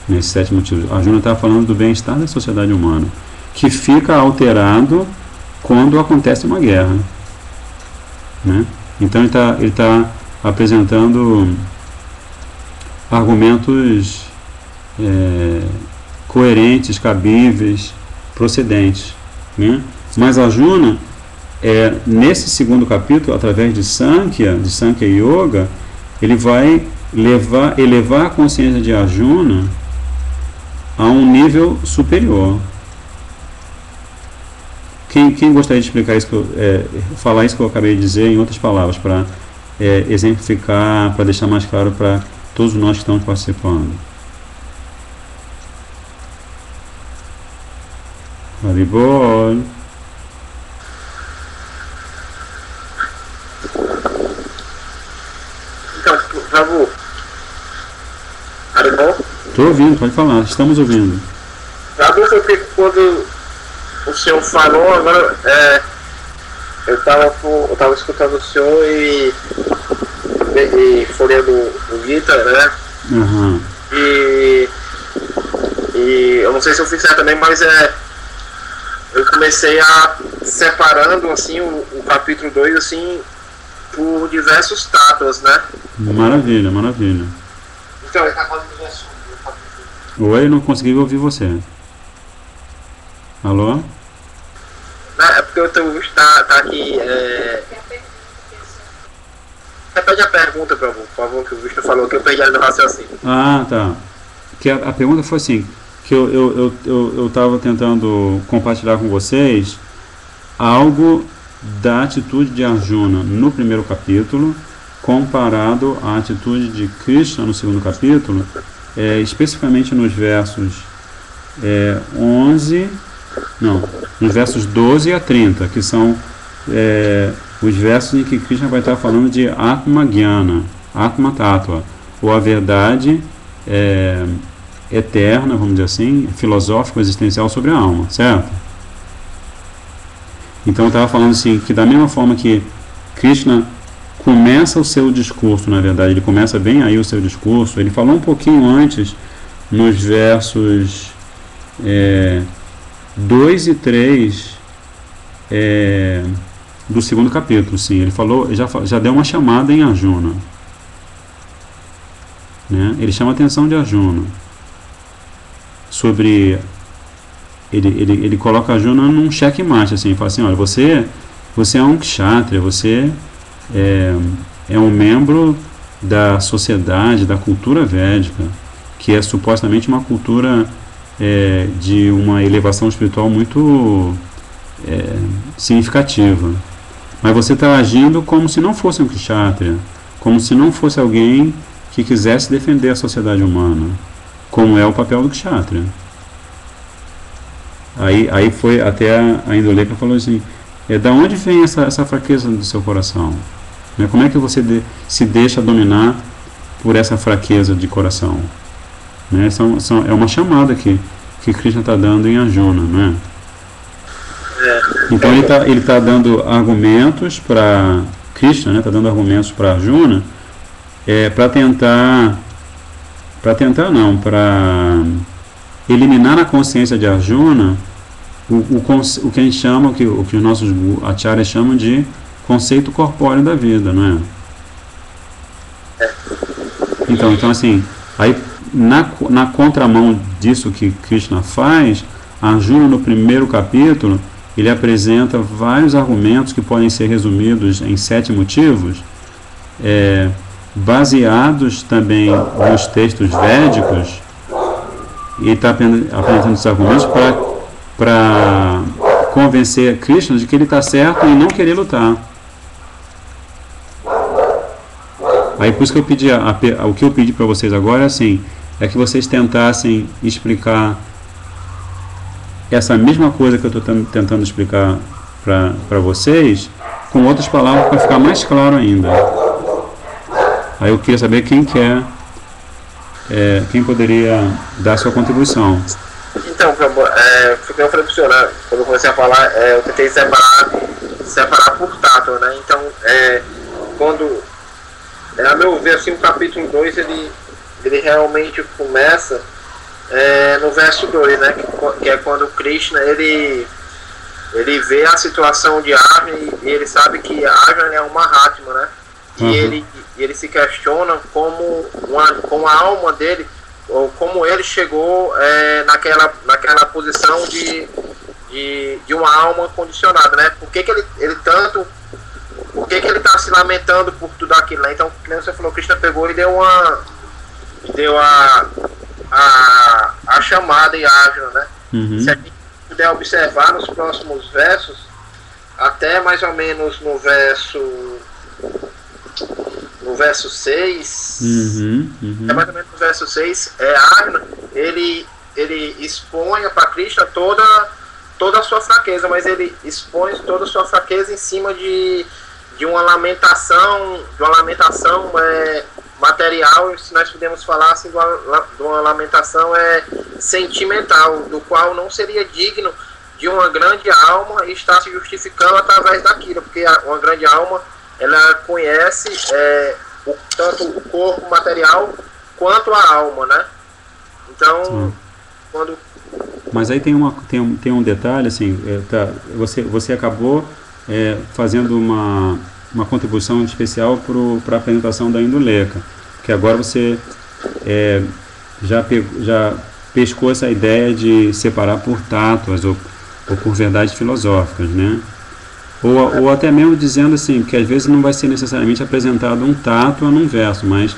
Nesses 7 motivos, Arjuna está falando do bem-estar da sociedade humana, que fica alterado quando acontece uma guerra, né? Então ele tá apresentando argumentos coerentes, cabíveis, procedentes, né? Mas Arjuna, nesse segundo capítulo, através de Sankhya Yoga, ele vai elevar a consciência de Arjuna a um nível superior. Quem gostaria de explicar isso, falar isso que eu acabei de dizer em outras palavras, para exemplificar, para deixar mais claro para todos nós que estamos participando? Haribol. Então, Prabhu, Haribol? Estou ouvindo, pode falar, estamos ouvindo. Prabhu, porque quando o senhor falou, agora eu estava escutando o senhor e folheando o Gita, né? Uhum. E eu não sei se eu fiz certo também, mas eu comecei a separando assim o capítulo 2 assim por diversos tátuas, né? Maravilha, maravilha. Então, ele está fazendo diversos. Oi, não consegui ouvir você. Alô? É porque o teu visto tá aqui. Repete a pergunta, por favor, que o visto falou, que eu perdi ali no raciocínio. Ah, tá. Que a pergunta foi assim, que eu estava tentando compartilhar com vocês algo da atitude de Arjuna no primeiro capítulo, comparado à atitude de Krishna no segundo capítulo, especificamente nos versos 12 a 30, que são os versos em que Krishna vai estar falando de Atma Jnana, Atma Tattva, ou a verdade eterna, vamos dizer assim, filosófico, existencial sobre a alma, certo? Então eu estava falando assim, que da mesma forma que Krishna começa o seu discurso, na verdade, ele começa bem aí o seu discurso, ele falou um pouquinho antes, nos versos 2 e 3 do segundo capítulo, sim, ele falou, já deu uma chamada em Arjuna, né? Ele chama a atenção de Arjuna sobre, ele coloca Arjuna num checkmate, assim, fala assim, olha, você é um kshatriya, você é um membro da sociedade, da cultura védica, que é supostamente uma cultura de uma elevação espiritual muito significativa, mas você está agindo como se não fosse um kshatriya, como se não fosse alguém que quisesse defender a sociedade humana, como é o papel do kshatriya. Aí foi até a Indoleka falou assim, da onde vem essa fraqueza do seu coração? Como é que você se deixa dominar por essa fraqueza de coração? É uma chamada que Krishna está dando em Arjuna, não é? Então ele está dando argumentos para Krishna, né? Está dando argumentos para Arjuna, para eliminar na consciência de Arjuna o que a gente chama, o que os nossos acharyas chamam de conceito corpóreo da vida, não é? Então assim, aí na contramão disso que Krishna faz, Arjuna no primeiro capítulo ele apresenta vários argumentos que podem ser resumidos em 7 motivos, baseados também nos textos védicos, e está apresentando esses argumentos para convencer Krishna de que ele está certo em não querer lutar. Aí por isso que eu pedi, o que eu pedi para vocês agora é que vocês tentassem explicar essa mesma coisa que eu estou tentando explicar para vocês, com outras palavras, para ficar mais claro ainda. Aí eu queria saber quem quer, quem poderia dar sua contribuição. Então, Prabhu, eu falei pro senhor, né, quando eu comecei a falar, eu tentei separar por tato, né? Então, quando, a meu ver, assim, o capítulo 2, ele realmente começa no verso 2, né? Que é quando Krishna, ele vê a situação de Arjuna e ele sabe que Arjuna é uma Mahatma, né? E ele se questiona como a alma dele, ou como ele chegou naquela posição de uma alma condicionada, né? Por que ele está se lamentando por tudo aquilo, né? Então, como você falou, Krishna pegou e deu a chamada em Arjuna, né? Se a gente puder observar nos próximos versos, até mais ou menos no verso 6, é mais ou menos no verso 6, Arjuna, ele expõe para Krishna toda a sua fraqueza, mas ele expõe toda a sua fraqueza em cima de uma lamentação material, se nós pudermos falar assim, de uma lamentação sentimental, do qual não seria digno de uma grande alma e está se justificando através daquilo, porque uma grande alma, ela conhece tanto o corpo material quanto a alma, né? Então, Mas aí tem um detalhe, assim, você acabou fazendo uma contribuição especial para a apresentação da Indulekha, que agora você já pescou essa ideia de separar por tátuas ou por verdades filosóficas, né? Ou até mesmo dizendo assim, que às vezes não vai ser necessariamente apresentado um tátua num verso, mas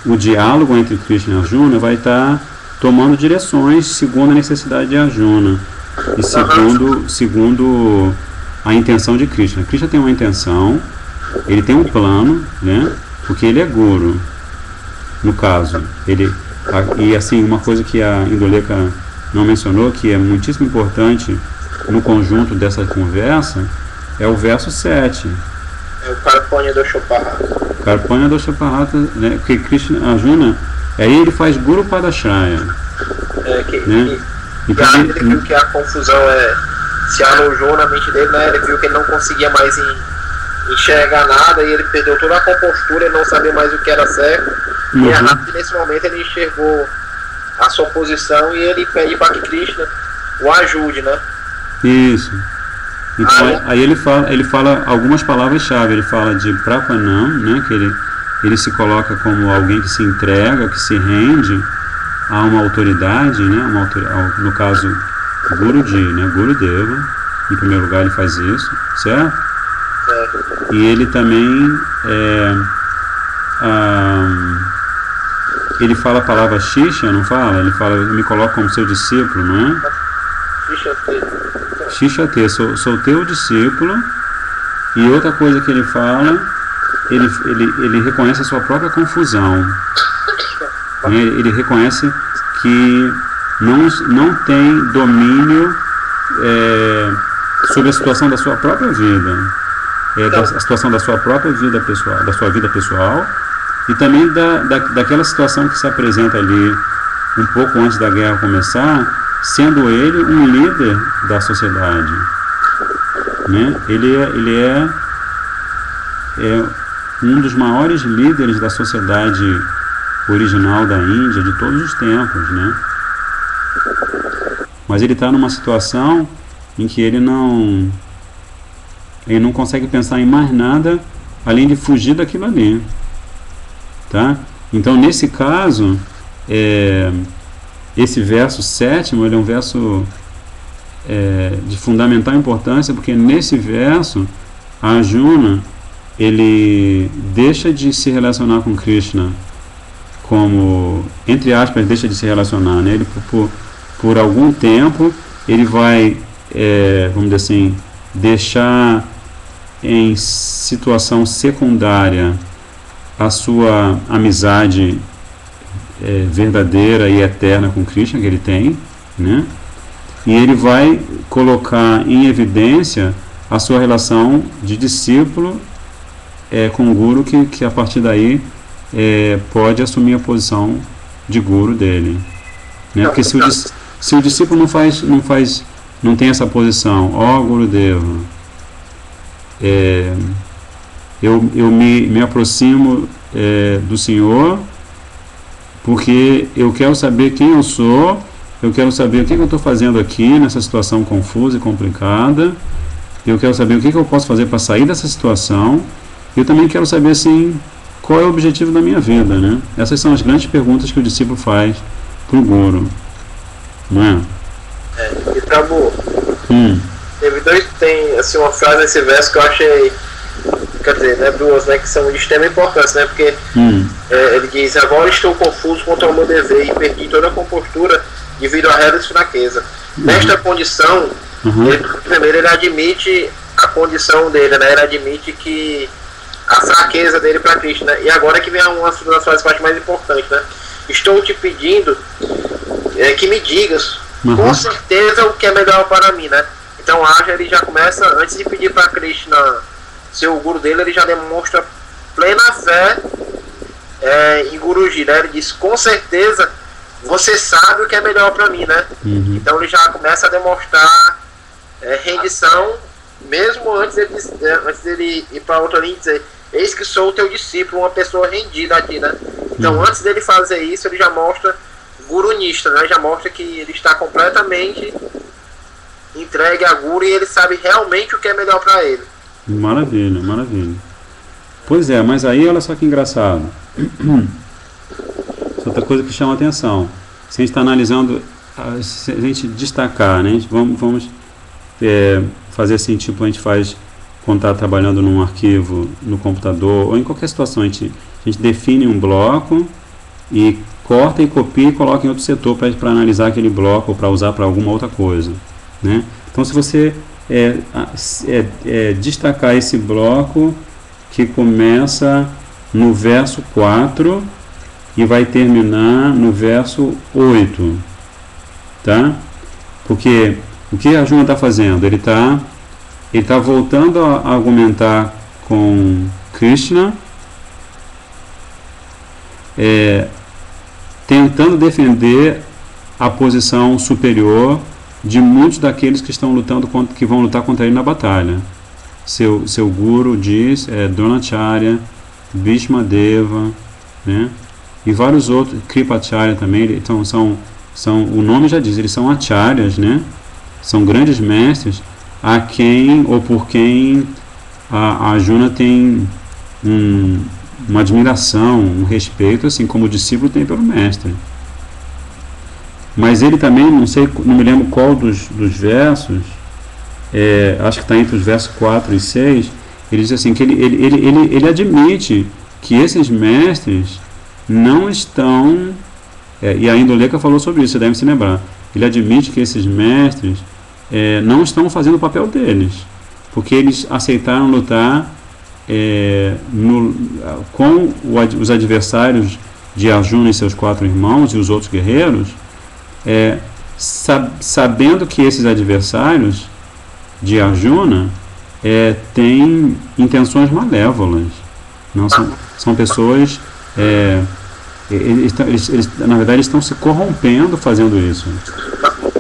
o diálogo entre Krishna e Arjuna vai estar tomando direções segundo a necessidade de Arjuna e segundo a intenção de Krishna. Krishna tem uma intenção, ele tem um plano, né? Porque ele é guru, no caso. E assim, uma coisa que a Indulekha não mencionou, que é muitíssimo importante no conjunto dessa conversa, é o verso 7. É o Karpanya Doshoparata. Karpanya Doshoparata, né? Porque Krishna, Arjuna, aí ele faz Guru Padashaya. Ele viu que a confusão se alojou na mente dele, né? Ele viu que ele não conseguia mais enxergar nada e ele perdeu toda a compostura, ele não sabia mais o que era certo. E nesse momento ele enxergou a sua posição e ele pede para que Krishna o ajude, né? Isso. Então, aí ele fala algumas palavras-chave. Ele fala de Prapanam, né? Que ele se coloca como alguém que se entrega, que se rende a uma autoridade, né? No caso, Guruji, né? Gurudeva, em primeiro lugar ele faz isso, certo? E ele também ele fala a palavra Shishya, não fala? Ele fala, me coloca como seu discípulo, não é? Shishate, sou teu discípulo. E outra coisa que ele fala, ele reconhece a sua própria confusão, né? Ele reconhece que não tem domínio sobre a situação da sua própria vida, a situação da sua própria vida pessoal, da sua vida pessoal, e também daquela situação que se apresenta ali um pouco antes da guerra começar, sendo ele um líder da sociedade, né? Ele é um dos maiores líderes da sociedade original da Índia de todos os tempos, né? Mas ele está numa situação em que ele não consegue pensar em mais nada além de fugir daquilo ali, tá? Então, nesse caso, esse verso 7º, ele é um verso de fundamental importância, porque nesse verso Arjuna, ele deixa de se relacionar com Krishna como, entre aspas, deixa de se relacionar, né? Ele por algum tempo ele vai, vamos dizer assim, deixar em situação secundária a sua amizade verdadeira e eterna com Krishna que ele tem, né? E ele vai colocar em evidência a sua relação de discípulo com o guru que a partir daí pode assumir a posição de guru dele, né? Porque se o discípulo não tem essa posição, Gurudeva, eu me aproximo do Senhor porque eu quero saber quem eu sou, eu quero saber o que eu estou fazendo aqui nessa situação confusa e complicada, eu quero saber o que eu posso fazer para sair dessa situação, eu também quero saber assim, qual é o objetivo da minha vida, né? Essas são as grandes perguntas que o discípulo faz para o Guru, não é? E Prabhu, tem assim, uma frase nesse verso que eu achei, quer dizer, né, duas, né, que são de extrema importância, né, porque ele diz: agora estou confuso quanto ao meu dever e perdi toda a compostura devido a redas de fraqueza. Nesta condição, primeiro ele admite a condição dele, né, ele admite que a fraqueza dele para Cristo, né, e agora que vem uma das frases que eu acho mais importante, né, estou te pedindo que me digas com certeza o que é melhor para mim, né. Então Arjuna, ele já começa, antes de pedir para Krishna ser o guru dele, ele já demonstra plena fé em Guruji, né? Ele diz: com certeza você sabe o que é melhor para mim, né? Então ele já começa a demonstrar rendição, mesmo antes dele ir para outra linha e dizer: eis que sou o teu discípulo, uma pessoa rendida aqui, né? Então antes dele fazer isso, ele já mostra gurunista, né? Já mostra que ele está completamente entregue a Guru e ele sabe realmente o que é melhor para ele. Maravilha, maravilha. Pois é, mas aí olha só que engraçado. Outra coisa que chama atenção. Se a gente está analisando, se a gente destacar, né? Vamos fazer assim, tipo a gente faz quando está trabalhando num arquivo no computador ou em qualquer situação, a gente define um bloco e corta e copia e coloca em outro setor para analisar aquele bloco ou para usar para alguma outra coisa, né? Então, se você destacar esse bloco que começa no verso 4 e vai terminar no verso 8, tá? Porque o que a Arjuna está fazendo? Ele está voltando a argumentar com Krishna, tentando defender a posição superior de muitos daqueles que estão que vão lutar contra ele na batalha. Seu guru diz, Dronacharya, Bhishma Deva, né? E vários outros, Kripacharya também. Então o nome já diz, eles são acharyas, né? São grandes mestres a quem ou por quem a Arjuna tem uma admiração, um respeito, assim como o discípulo tem pelo mestre. Mas ele também, não me lembro qual dos versos, acho que está entre os versos 4 e 6, ele diz assim, que ele admite que esses mestres não estão, e a Indoleka falou sobre isso, você deve se lembrar, ele admite que esses mestres não estão fazendo o papel deles, porque eles aceitaram lutar com os adversários de Arjuna e seus 4 irmãos e os outros guerreiros, sabendo que esses adversários de Arjuna têm intenções malévolas, não são pessoas, eles na verdade estão se corrompendo fazendo isso.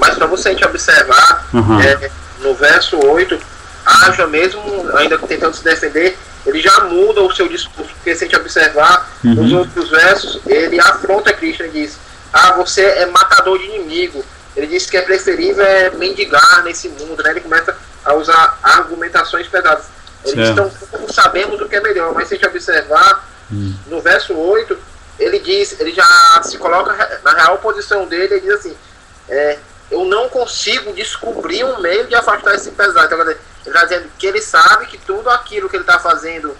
Mas para você observar, no verso 8, Arjuna, mesmo ainda tentando se defender, ele já muda o seu discurso, porque se a gente observar nos outros versos, ele afronta Krishna e diz: você é matador de inimigo. Ele diz que é preferível mendigar nesse mundo, né? Ele começa a usar argumentações pesadas. Ele diz: então, como sabemos o que é melhor? Mas se a gente observar, no verso 8, ele já se coloca na real posição dele, ele diz assim: eu não consigo descobrir um meio de afastar esse pesado. Então, ele está dizendo que ele sabe que tudo aquilo que ele está fazendo,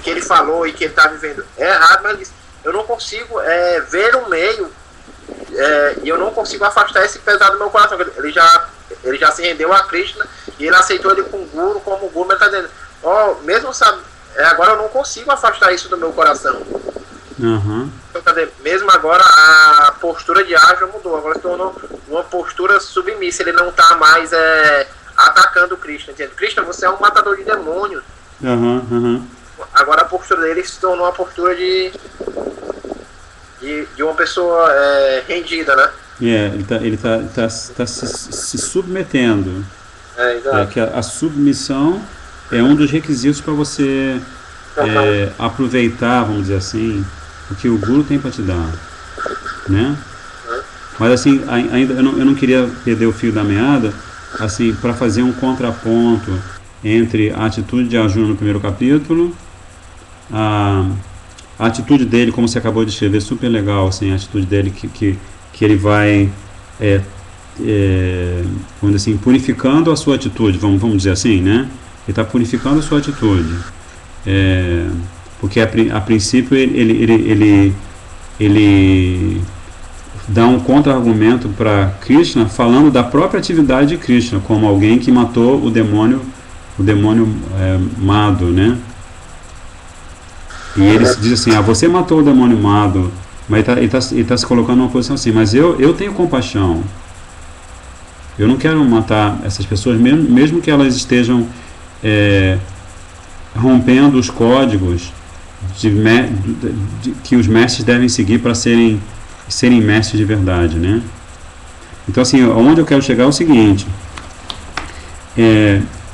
que ele falou e que ele está vivendo é errado, mas ele diz: eu não consigo ver um meio, e eu não consigo afastar esse pesado do meu coração. Ele já se rendeu a Krishna e ele aceitou ele como guru, mas está dizendo: mesmo sabe, agora eu não consigo afastar isso do meu coração. Então, mesmo agora a postura de Arjuna mudou, agora se tornou uma postura submissa. Ele não está mais atacando Krishna, dizendo: Krishna, você é um matador de demônios. Agora a postura dele se tornou uma postura de uma pessoa rendida, né? Ele tá se submetendo. Exato. Que a submissão é um dos requisitos para você aproveitar, vamos dizer assim, o que o Guru tem para te dar, né? Mas assim, ainda eu não queria perder o fio da meada, assim, para fazer um contraponto entre a atitude de Arjuna no primeiro capítulo, a atitude dele, como você acabou de escrever, super legal, assim, a atitude dele que ele vai, vamos dizer assim, purificando a sua atitude, vamos dizer assim, né? Ele está purificando a sua atitude, porque a princípio ele dá um contra-argumento para Krishna, falando da própria atividade de Krishna, como alguém que matou o demônio Mado, né? E ele diz assim, você matou o demônio Mado, mas ele tá se colocando numa posição assim, mas eu tenho compaixão, eu não quero matar essas pessoas, mesmo que elas estejam rompendo os códigos que os mestres devem seguir para serem mestres de verdade, né? Então, assim, onde eu quero chegar é o seguinte,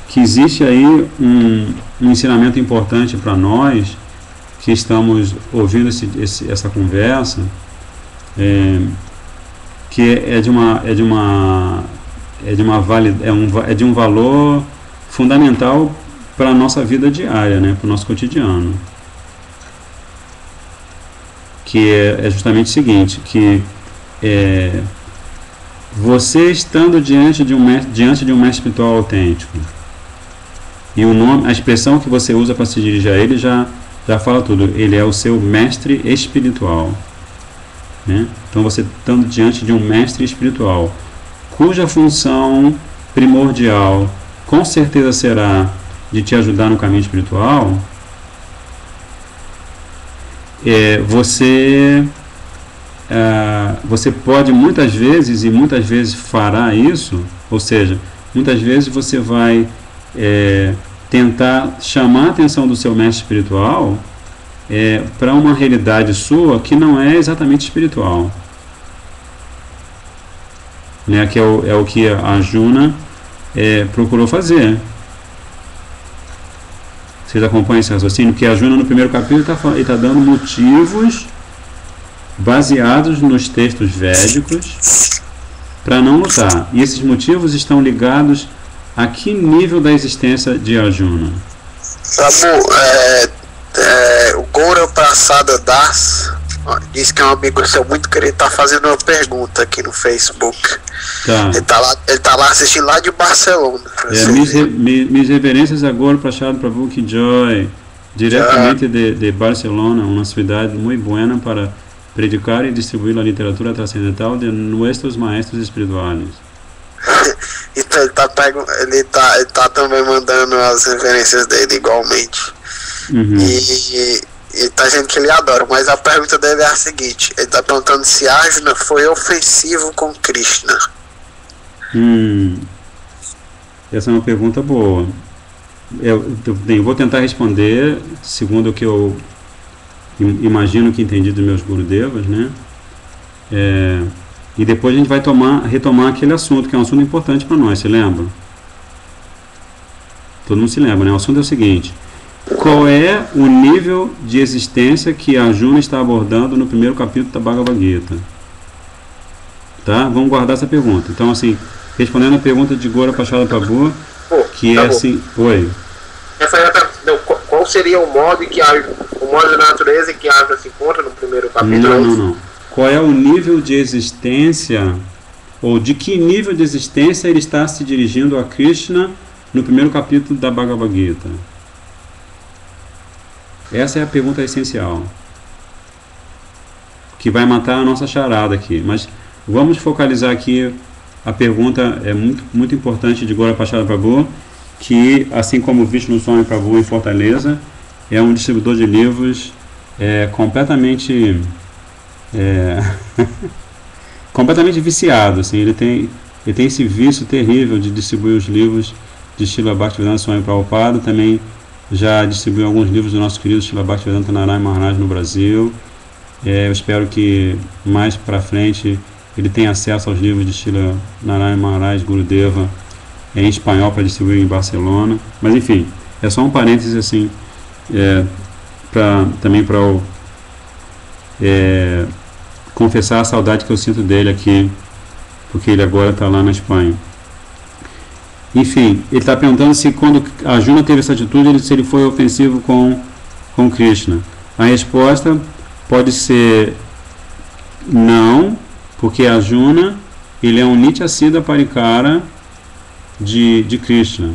que existe aí um ensinamento importante para nós que estamos ouvindo essa conversa, que é de um valor fundamental para a nossa vida diária, né, para o nosso cotidiano, que é justamente o seguinte, que você estando diante de um mestre espiritual autêntico, e a expressão que você usa para se dirigir a ele já fala tudo, ele é o seu mestre espiritual, né? Então você estando diante de um mestre espiritual, cuja função primordial com certeza será de te ajudar no caminho espiritual, você pode muitas vezes fará isso, ou seja, muitas vezes você vai tentar chamar a atenção do seu mestre espiritual para uma realidade sua que não é exatamente espiritual, né? Que é o que a Arjuna procurou fazer. Vocês acompanham esse raciocínio? Que a Arjuna no primeiro capítulo está dando motivos baseados nos textos védicos para não lutar. E esses motivos estão ligados a que nível da existência de Arjuna? Prabhu, o Goura Prasada Das diz que é um amigo seu muito querido, está fazendo uma pergunta aqui no Facebook. Tá. Ele tá lá assistindo lá de Barcelona. Mis reverências a Goura Prasada Prabhu Ki Joy, diretamente de Barcelona, uma cidade muito buena para predicar e distribuir a literatura transcendental de nossos maestros espirituais. Então ele tá também mandando as referências dele igualmente. Uhum. E tá dizendo que ele adora, mas a pergunta dele é a seguinte: ele tá perguntando se Arjuna foi ofensivo com Krishna. Essa é uma pergunta boa. Eu vou tentar responder segundo o que eu imagino que entendi dos meus Gurudevas, né? E depois a gente vai retomar aquele assunto, que é um assunto importante para nós, se lembra? Todo mundo se lembra, né? O assunto é o seguinte: qual é o nível de existência que Arjuna está abordando no primeiro capítulo da Bhagavad Gita? Tá? Vamos guardar essa pergunta. Então, assim, respondendo a pergunta de Goura Prasada Prabhu, que é assim... Oi. Qual seria o modo da natureza em que Arjuna se encontra no primeiro capítulo? Não. Qual é o nível de existência, ou de que nível de existência ele está se dirigindo a Krishna no primeiro capítulo da Bhagavad Gita? Essa é a pergunta essencial, que vai matar a nossa charada aqui. Mas vamos focalizar aqui a pergunta muito, muito importante de Goura Prasada Prabhu, que, assim como Vishnu Swami Prabhu em Fortaleza, é um distribuidor de livros completamente completamente viciado, assim. Ele tem esse vício terrível de distribuir os livros de Srila Bhaktivedanta Swami Prabhupada, também já distribuiu alguns livros do nosso querido Srila Bhaktivedanta Narayana Maharaj no Brasil. Eu espero que mais para frente ele tenha acesso aos livros de Srila Narayana Maharaj Gurudeva em espanhol para distribuir em Barcelona. Mas enfim, é só um parênteses assim, também para confessar a saudade que eu sinto dele aqui, porque ele agora está lá na Espanha. Enfim, ele está perguntando se quando Arjuna teve essa atitude, se ele foi ofensivo com Krishna. A resposta pode ser não, porque Arjuna, ele é um Nitya Siddha Parikara de Krishna.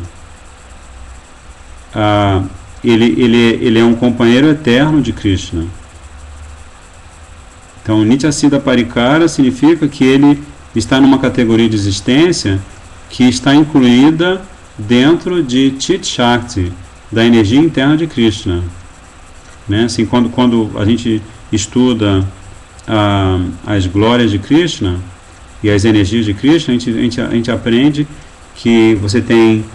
Ele é um companheiro eterno de Krishna. Então, Nitya Siddha Parikara significa que ele está numa categoria de existência que está incluída dentro de Chit Shakti, da energia interna de Krishna. Né? Assim, quando a gente estuda as glórias de Krishna e as energias de Krishna, a gente aprende que você tem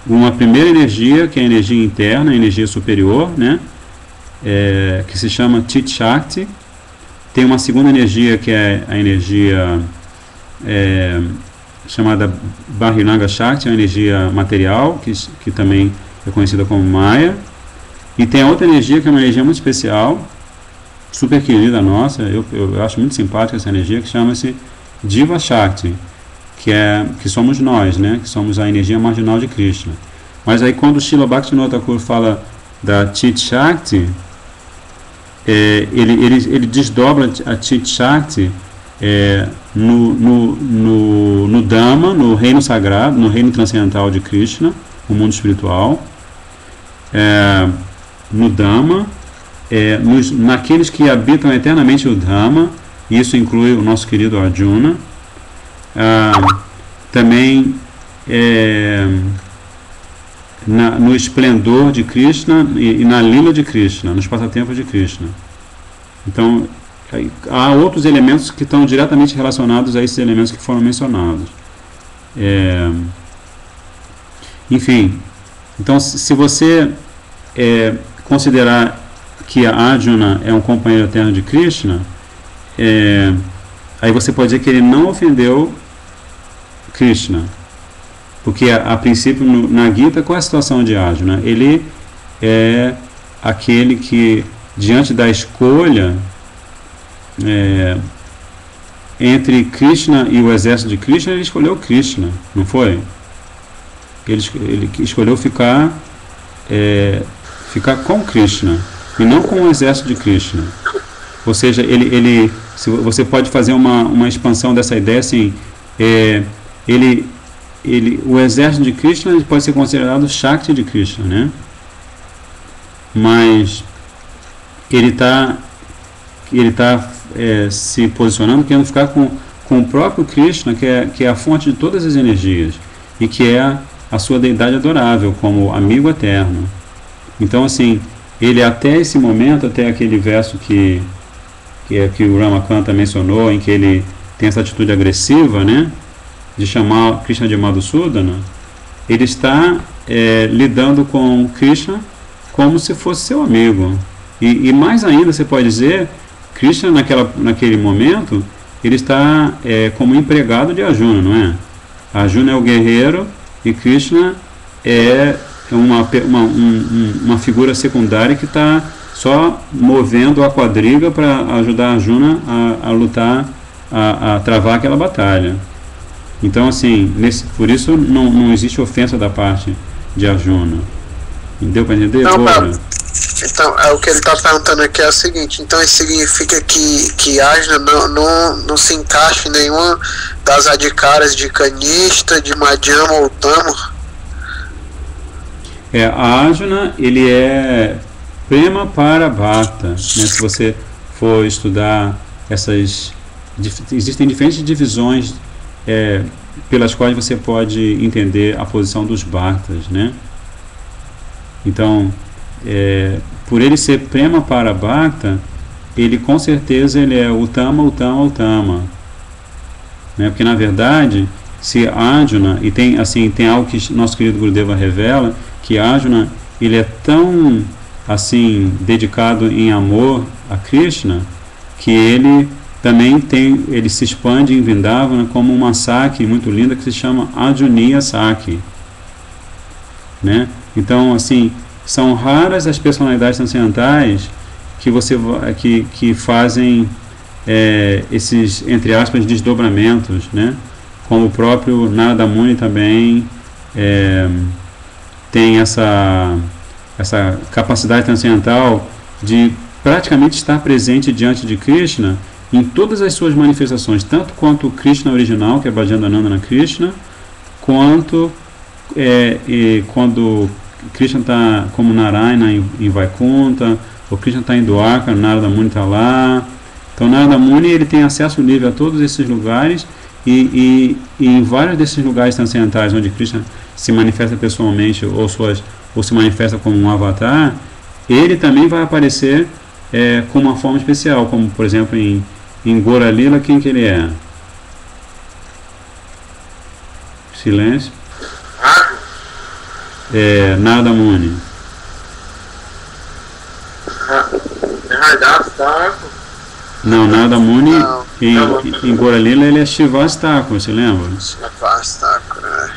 uma primeira energia, que é a energia interna, a energia superior, né? Que se chama Chit Shakti. Tem uma segunda energia, que é a energia chamada Bahiranga Shakti, a energia material, que também é conhecida como Maya. E tem a outra energia, que é uma energia muito especial, super querida nossa, eu acho muito simpática essa energia, que chama-se Jiva Shakti, que somos nós, né? Que somos a energia marginal de Krishna. Mas aí quando o Srila Bhaktivinoda Thakur fala da Chit Shakti, ele desdobra a Chit Shakti no Dhamma, no reino sagrado, no reino transcendental de Krishna, o mundo espiritual, no Dhamma, naqueles que habitam eternamente o Dhamma, e isso inclui o nosso querido Arjuna, também no esplendor de Krishna e na lila de Krishna, nos passatempos de Krishna. Então, há outros elementos que estão diretamente relacionados a esses elementos que foram mencionados. Enfim, então, se você considerar que a Arjuna é um companheiro eterno de Krishna, aí você pode dizer que ele não ofendeu Krishna, porque a princípio na Gita, qual é a situação de Arjuna? Ele é aquele que, diante da escolha entre Krishna e o exército de Krishna, ele escolheu Krishna, não foi? Ele escolheu ficar com Krishna e não com o exército de Krishna. Ou seja, você pode fazer uma expansão dessa ideia assim, o exército de Krishna pode ser considerado Shakti de Krishna, né? Mas ele está se posicionando, querendo ficar com o próprio Krishna, que é a fonte de todas as energias e que é a sua deidade adorável, como amigo eterno. Então, assim, ele até esse momento, até aquele verso que o Ramakanta mencionou, em que ele tem essa atitude agressiva, né, de chamar Krishna de Madhusudana, ele está lidando com Krishna como se fosse seu amigo. E mais ainda, você pode dizer, Krishna naquele momento, ele está como empregado de Arjuna, não é? Arjuna é o guerreiro e Krishna é uma figura secundária que está só movendo a quadriga para ajudar Arjuna a lutar, a travar aquela batalha. Então, assim, por isso não existe ofensa da parte de Arjuna. Deu para entender? Não, então, o que ele está perguntando aqui é o seguinte: então isso significa que Arjuna não se encaixa em nenhuma das adhikaras de Kanishta, de Madhyama ou Tama? Arjuna, ele é Prema para Bhakta, né? Se você for estudar existem diferentes divisões pelas quais você pode entender a posição dos Bhaktas, né? Então, por ele ser Prema para Bhakta, ele com certeza ele é Uttama, né? Porque na verdade, se Arjuna, e tem algo que nosso querido Gurudeva revela, que Arjuna, ele é tão assim dedicado em amor a Krishna que ele também ele se expande em Vrindavana como uma Saki muito linda que se chama Arjuniya Saki, né? Então, assim, são raras as personalidades transcendentais que fazem esses, entre aspas, desdobramentos, né? Como o próprio Narada Muni também tem essa capacidade transcendental de praticamente estar presente diante de Krishna em todas as suas manifestações, tanto quanto o Krishna original, que é Bhajandanandana Krishna, quanto quando Krishna está como Narayana em Vaikuntha, o Krishna está em Dwarka, Narada Muni está lá. Então Narada Muni ele tem acesso livre a todos esses lugares e em vários desses lugares transcendentais onde Krishna se manifesta pessoalmente ou se manifesta como um avatar, ele também vai aparecer com uma forma especial, como por exemplo em Gora Lila, quem que ele é? Silêncio. Narada Muni. Não, Narada Muni em Gora Lila ele é Shivastaka, você lembra? Shivastaka,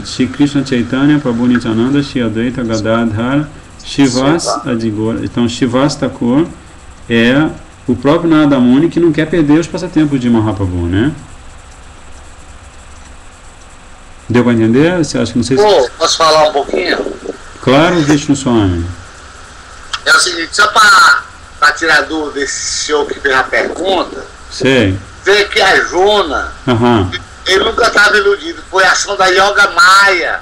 Shri Krishna Chaitanya Prabhu Nityananda Shri Advaita Gadadhara Shivas Adigora. Então Shivastaka é o próprio Narada Muni que não quer perder os passatempos de Mahaprabhu, né? Deu para entender? Você acha que não sei se... Posso falar um pouquinho? Claro, Vishnu Swami. É o seguinte, só para tirar dúvida desse senhor que fez a pergunta, sei. Vê que a Juna, ele nunca estava iludido, foi a ação da Yoga Maya,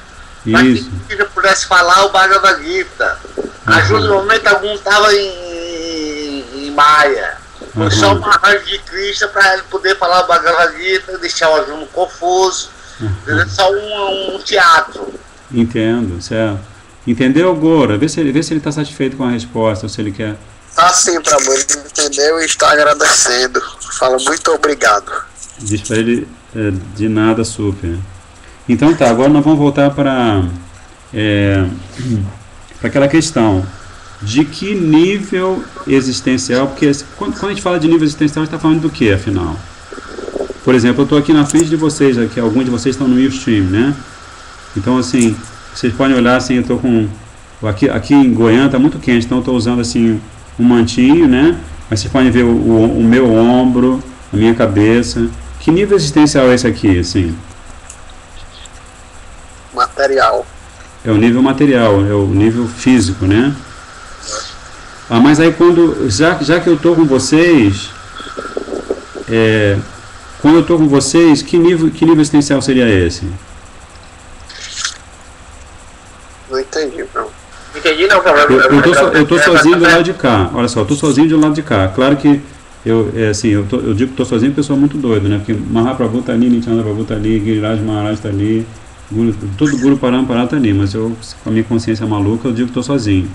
para que ele pudesse falar o Bhagavad Gita. A Juna, no momento algum, estava em Maya. Foi só uma arranjo de Krishna para ele poder falar o Bhagavad Gita, deixar o Arjuna confuso. Só um teatro. Entendo, certo. Entendeu, Gora? Vê se ele está satisfeito com a resposta, ou se ele quer... Tá sim, Prabhu, ele entendeu e está agradecendo. Fala muito obrigado. Diz para ele de nada, super. Então tá, agora nós vamos voltar para aquela questão de que nível existencial, porque quando a gente fala de nível existencial, a gente está falando do que, afinal? Por exemplo, eu estou aqui na frente de vocês, aqui, alguns de vocês estão no Ustream, né? Então, assim, vocês podem olhar assim, eu estou com... Aqui em Goiânia está muito quente, então eu estou usando assim um mantinho, né? Mas vocês podem ver o meu ombro, a minha cabeça. Que nível existencial é esse aqui, assim? Material. É o nível material, é o nível físico, né? Mas aí quando... Já que eu estou com vocês... Quando eu estou com vocês, que nível existencial seria esse? Não entendi, não. Entendi não, cara. Eu estou sozinho do lado de cá. Olha só, eu estou sozinho do lado de cá. Claro que eu digo que estou sozinho porque eu sou muito doido, né? Porque Mahaprabhu está ali, Nityananda Prabhu está ali, Giriraj Maharaj está ali, todo Guru Parampara está ali, mas eu, com a minha consciência maluca, eu digo que estou sozinho.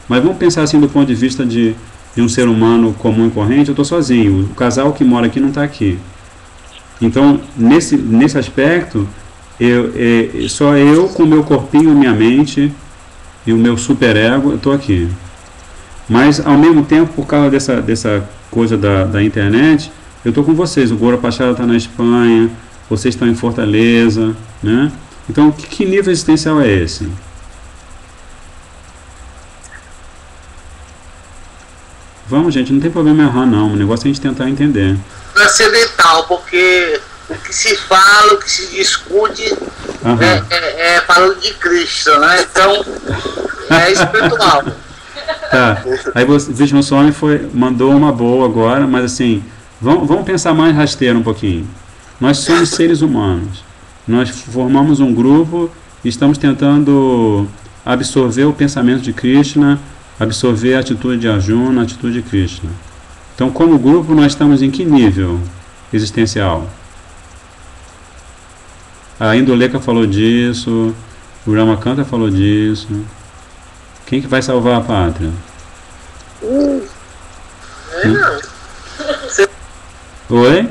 Mas vamos pensar assim do ponto de vista de um ser humano comum e corrente, eu estou sozinho. O casal que mora aqui não está aqui. Então, nesse aspecto, só eu com o meu corpinho, minha mente e o meu superego, eu estou aqui. Mas, ao mesmo tempo, por causa dessa coisa da internet, eu estou com vocês. O Gora Pachada está na Espanha, vocês estão em Fortaleza, né? Então, que nível existencial é esse? Vamos, gente, não tem problema errar, não. O negócio é a gente tentar entender. Transcendental, porque o que se fala, o que se discute falando de Cristo, né? Então é espiritual. Tá. Aí o Vishnu Swami mandou uma boa agora, mas assim, vamos pensar mais rasteiro um pouquinho. Nós somos seres humanos. Nós formamos um grupo e estamos tentando absorver o pensamento de Krishna, absorver a atitude de Arjuna, a atitude de Krishna. Então, como grupo, nós estamos em que nível existencial? A Induleka falou disso, o Ramakanta falou disso. Quem que vai salvar a pátria? Oi?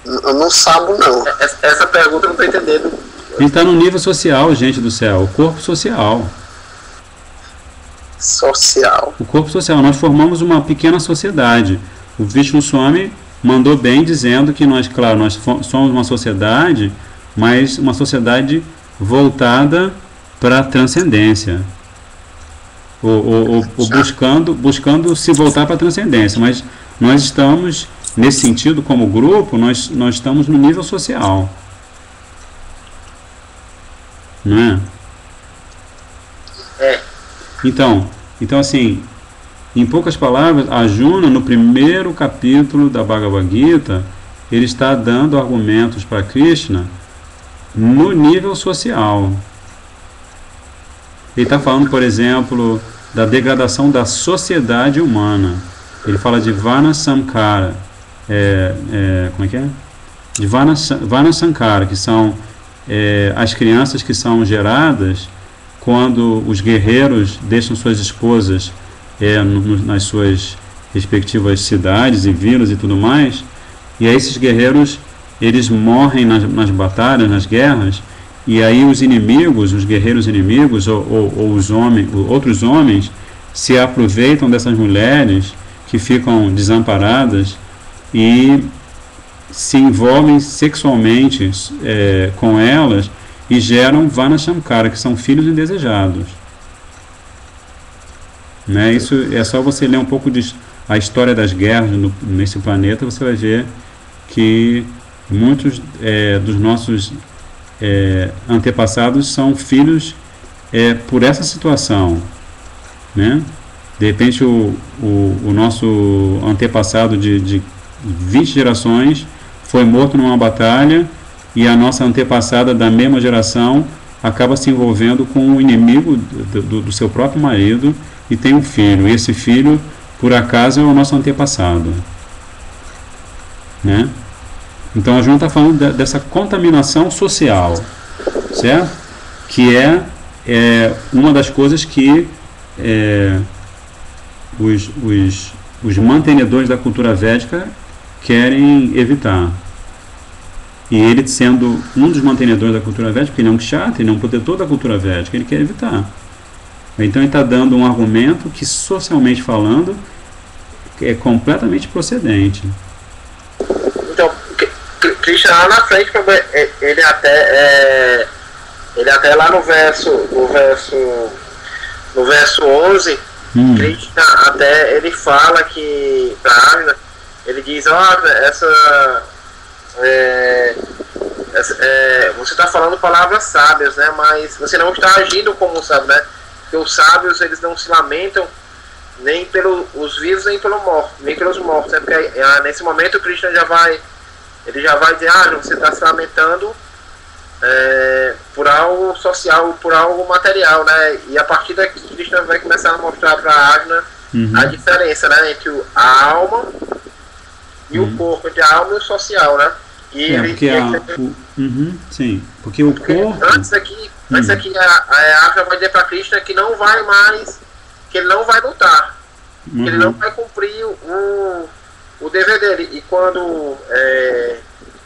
Eu não sabo, não. Essa pergunta eu não estou entendendo. A gente está no nível social, gente do céu, o corpo social. Social. O corpo social. Nós formamos uma pequena sociedade. O Vishnu Swami mandou bem dizendo que nós, claro, nós somos uma sociedade, mas uma sociedade voltada para a transcendência. Ou buscando se voltar para a transcendência. Mas nós estamos, nesse sentido, como grupo, nós estamos no nível social. Não é? Então, assim, em poucas palavras, Arjuna, no primeiro capítulo da Bhagavad Gita, ele está dando argumentos para Krishna no nível social. Ele está falando, por exemplo, da degradação da sociedade humana. Ele fala de Varna Samkara. Como é que é? De Varna Sankara, que são as crianças que são geradas quando os guerreiros deixam suas esposas nas suas respectivas cidades e vilas e tudo mais, e aí esses guerreiros, eles morrem nas batalhas, nas guerras, e aí os inimigos, os guerreiros inimigos ou os outros homens se aproveitam dessas mulheres que ficam desamparadas e se envolvem sexualmente com elas e geram Varnashamkara, que são filhos indesejados. Né? Isso é só você ler um pouco a história das guerras nesse planeta, você vai ver que muitos dos nossos antepassados são filhos por essa situação. Né? De repente o nosso antepassado de 20 gerações foi morto numa batalha e a nossa antepassada da mesma geração acaba se envolvendo com o inimigo do seu próprio marido e tem um filho. E esse filho, por acaso, é o nosso antepassado. Né? Então a Joana está falando dessa contaminação social, certo? Que é uma das coisas que os mantenedores da cultura védica querem evitar. E ele, sendo um dos mantenedores da cultura védica, porque ele é um kshatriya, ele é um protetor da cultura védica, ele quer evitar. Então ele está dando um argumento que, socialmente falando, é completamente procedente. Então, Krishna lá na frente, ele até lá no verso 11, Krishna até ele fala que pra Arjuna, ele diz, você está falando palavras sábias, né? Mas você não está agindo como sábio, né? Porque os sábios, eles não se lamentam nem pelos vivos nem pelos mortos, né? Porque nesse momento o Krishna já vai dizer, você está se lamentando por algo social, por algo material, né? E a partir daqui Krishna vai começar a mostrar para Arjuna a diferença, né? Entre a alma e o corpo, entre a alma e o social, né? Porque o corpo... Antes aqui a Arjuna vai dizer para Krishna que não vai mais, que ele não vai lutar, que ele não vai cumprir o dever dele. E quando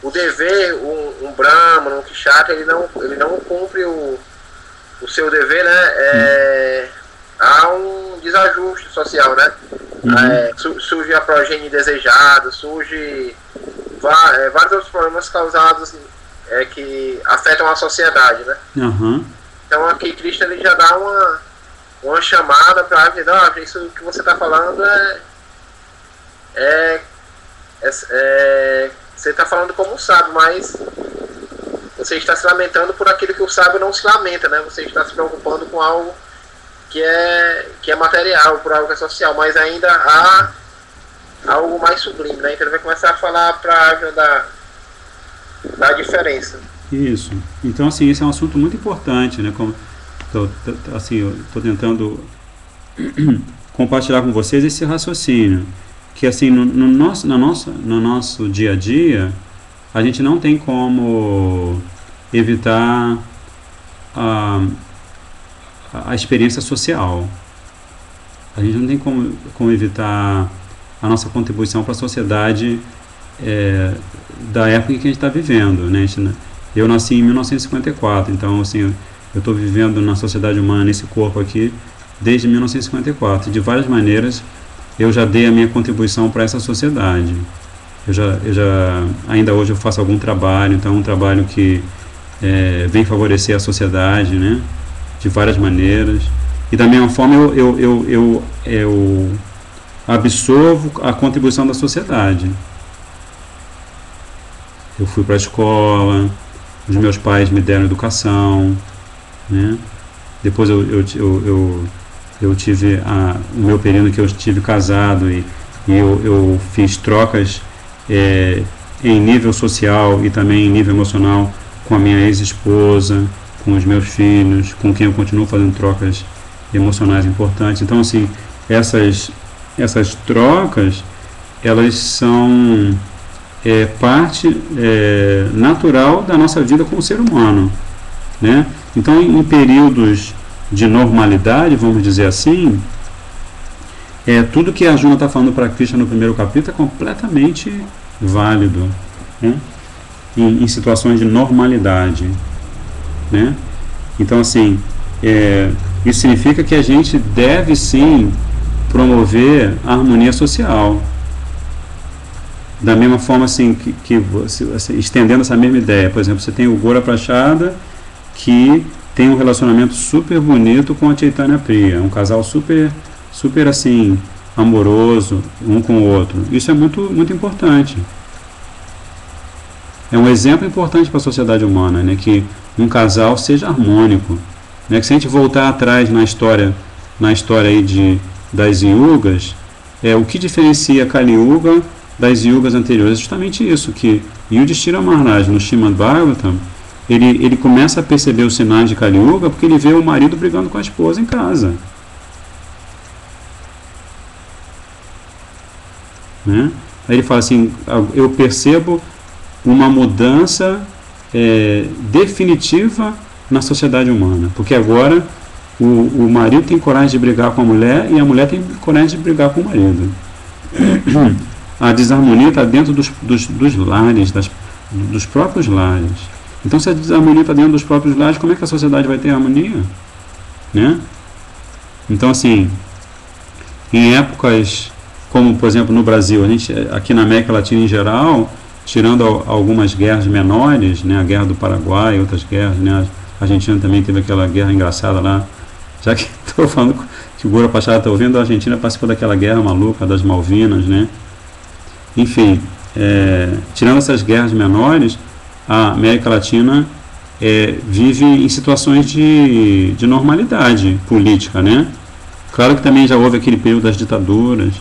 o dever, um Brahmana, um Kshatriya, ele não cumpre o seu dever, né? Há um desajuste social, né? Surge a progenie indesejada, surge vários outros problemas causados que afetam a sociedade, né? Então aqui Krishna ele já dá uma chamada para dizer, isso que você está falando você está falando como um sábio, mas você está se lamentando por aquilo que o sábio não se lamenta, né? Você está se preocupando com algo que é material, por algo que é social, mas ainda há algo mais sublime, né? Então ele vai começar a falar para a Arjuna da diferença. Isso. Então, assim, esse é um assunto muito importante, né? Como eu estou tentando compartilhar com vocês esse raciocínio, que assim, no nosso dia a dia, a gente não tem como evitar a experiência social. A gente não tem como evitar a nossa contribuição para a sociedade da época em que a gente está vivendo, né? Eu nasci em 1954, então assim, eu estou vivendo na sociedade humana, nesse corpo aqui, desde 1954. De várias maneiras, eu já dei a minha contribuição para essa sociedade. Ainda hoje eu faço algum trabalho, então um trabalho que vem favorecer a sociedade, né, de várias maneiras. E da mesma forma eu absorvo a contribuição da sociedade. Eu fui para a escola, os meus pais me deram educação, né? Depois eu tive o meu período que eu estive casado e eu fiz trocas em nível social e também em nível emocional com a minha ex-esposa, com os meus filhos, com quem eu continuo fazendo trocas emocionais importantes. Então, assim, essas trocas, elas são parte natural da nossa vida como ser humano, né? Então, em períodos de normalidade, vamos dizer assim, tudo que a Arjuna está falando para Krishna no primeiro capítulo é completamente válido, né? Em situações de normalidade, né? Então, assim, isso significa que a gente deve sim promover a harmonia social. Da mesma forma, assim, que você, estendendo essa mesma ideia, por exemplo, você tem o Gora Prachada, que tem um relacionamento super bonito com a Chaitanya Priya, um casal super assim, amoroso um com o outro. Isso é muito, muito importante. É um exemplo importante para a sociedade humana, né, que um casal seja harmônico, né, que se a gente voltar atrás na história aí das yugas, o que diferencia Kali Yuga das yugas anteriores é justamente isso, que Yudhishthira Maharaj no Srimad Bhagavatam, ele começa a perceber os sinais de Kali Yuga porque ele vê o marido brigando com a esposa em casa, né? Aí ele fala assim, eu percebo uma mudança definitiva na sociedade humana, porque agora o marido tem coragem de brigar com a mulher e a mulher tem coragem de brigar com o marido. A desarmonia está dentro dos lares, dos próprios lares. Então, se a desarmonia está dentro dos próprios lares, como é que a sociedade vai ter harmonia, né? Então, assim, em épocas como, por exemplo, no Brasil, a gente, aqui na América Latina em geral, tirando algumas guerras menores, né, a guerra do Paraguai e outras guerras, né, a Argentina também teve aquela guerra engraçada lá, já que estou falando que o Gora Prachada está ouvindo, a Argentina participou daquela guerra maluca das Malvinas, né? Enfim, tirando essas guerras menores, a América Latina vive em situações de normalidade política, né? Claro que também já houve aquele período das ditaduras,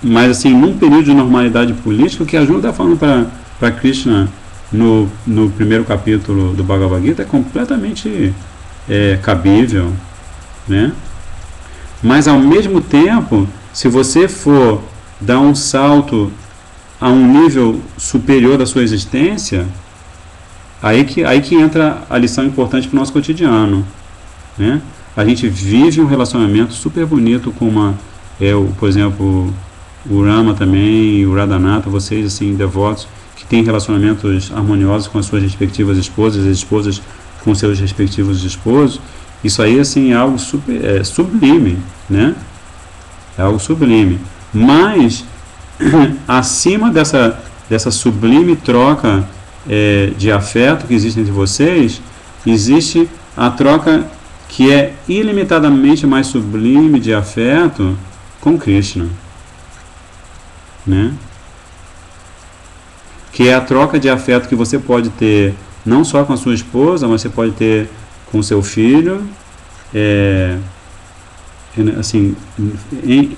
mas assim, num período de normalidade política, o que a Arjuna está falando para Krishna no primeiro capítulo do Bhagavad Gita é completamente cabível, né? Mas ao mesmo tempo, se você for dar um salto a um nível superior da sua existência, aí que entra a lição importante para o nosso cotidiano, né? A gente vive um relacionamento super bonito com por exemplo, o Rama também, o Radhanatha, vocês assim, devotos, que têm relacionamentos harmoniosos com as suas respectivas esposas, as esposas com seus respectivos esposos. Isso aí assim, é algo sublime, né? É algo sublime. Mas acima dessa sublime troca de afeto que existe entre vocês, existe a troca que é ilimitadamente mais sublime de afeto com Krishna, né? Que é a troca de afeto que você pode ter não só com a sua esposa, mas você pode ter com seu filho, assim,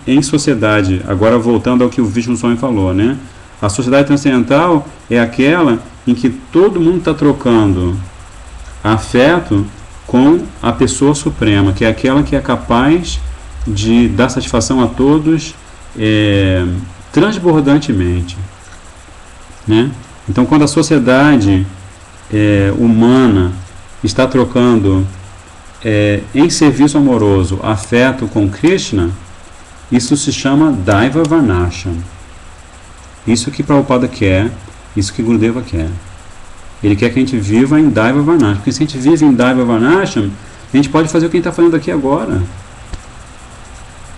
em sociedade. Agora voltando ao que o Vishnu Swami falou, né? A sociedade transcendental é aquela em que todo mundo está trocando afeto com a pessoa suprema, que é aquela que é capaz de dar satisfação a todos transbordantemente, né? Então, quando a sociedade humana está trocando em serviço amoroso afeto com Krishna, isso se chama Daiva Varnasham. Isso que Prabhupada quer, isso que Gurudeva quer, Ele quer que a gente viva em Daiva Varnasham. Porque se a gente vive em Daiva Varnasham, a gente pode fazer o que a gente está fazendo aqui agora.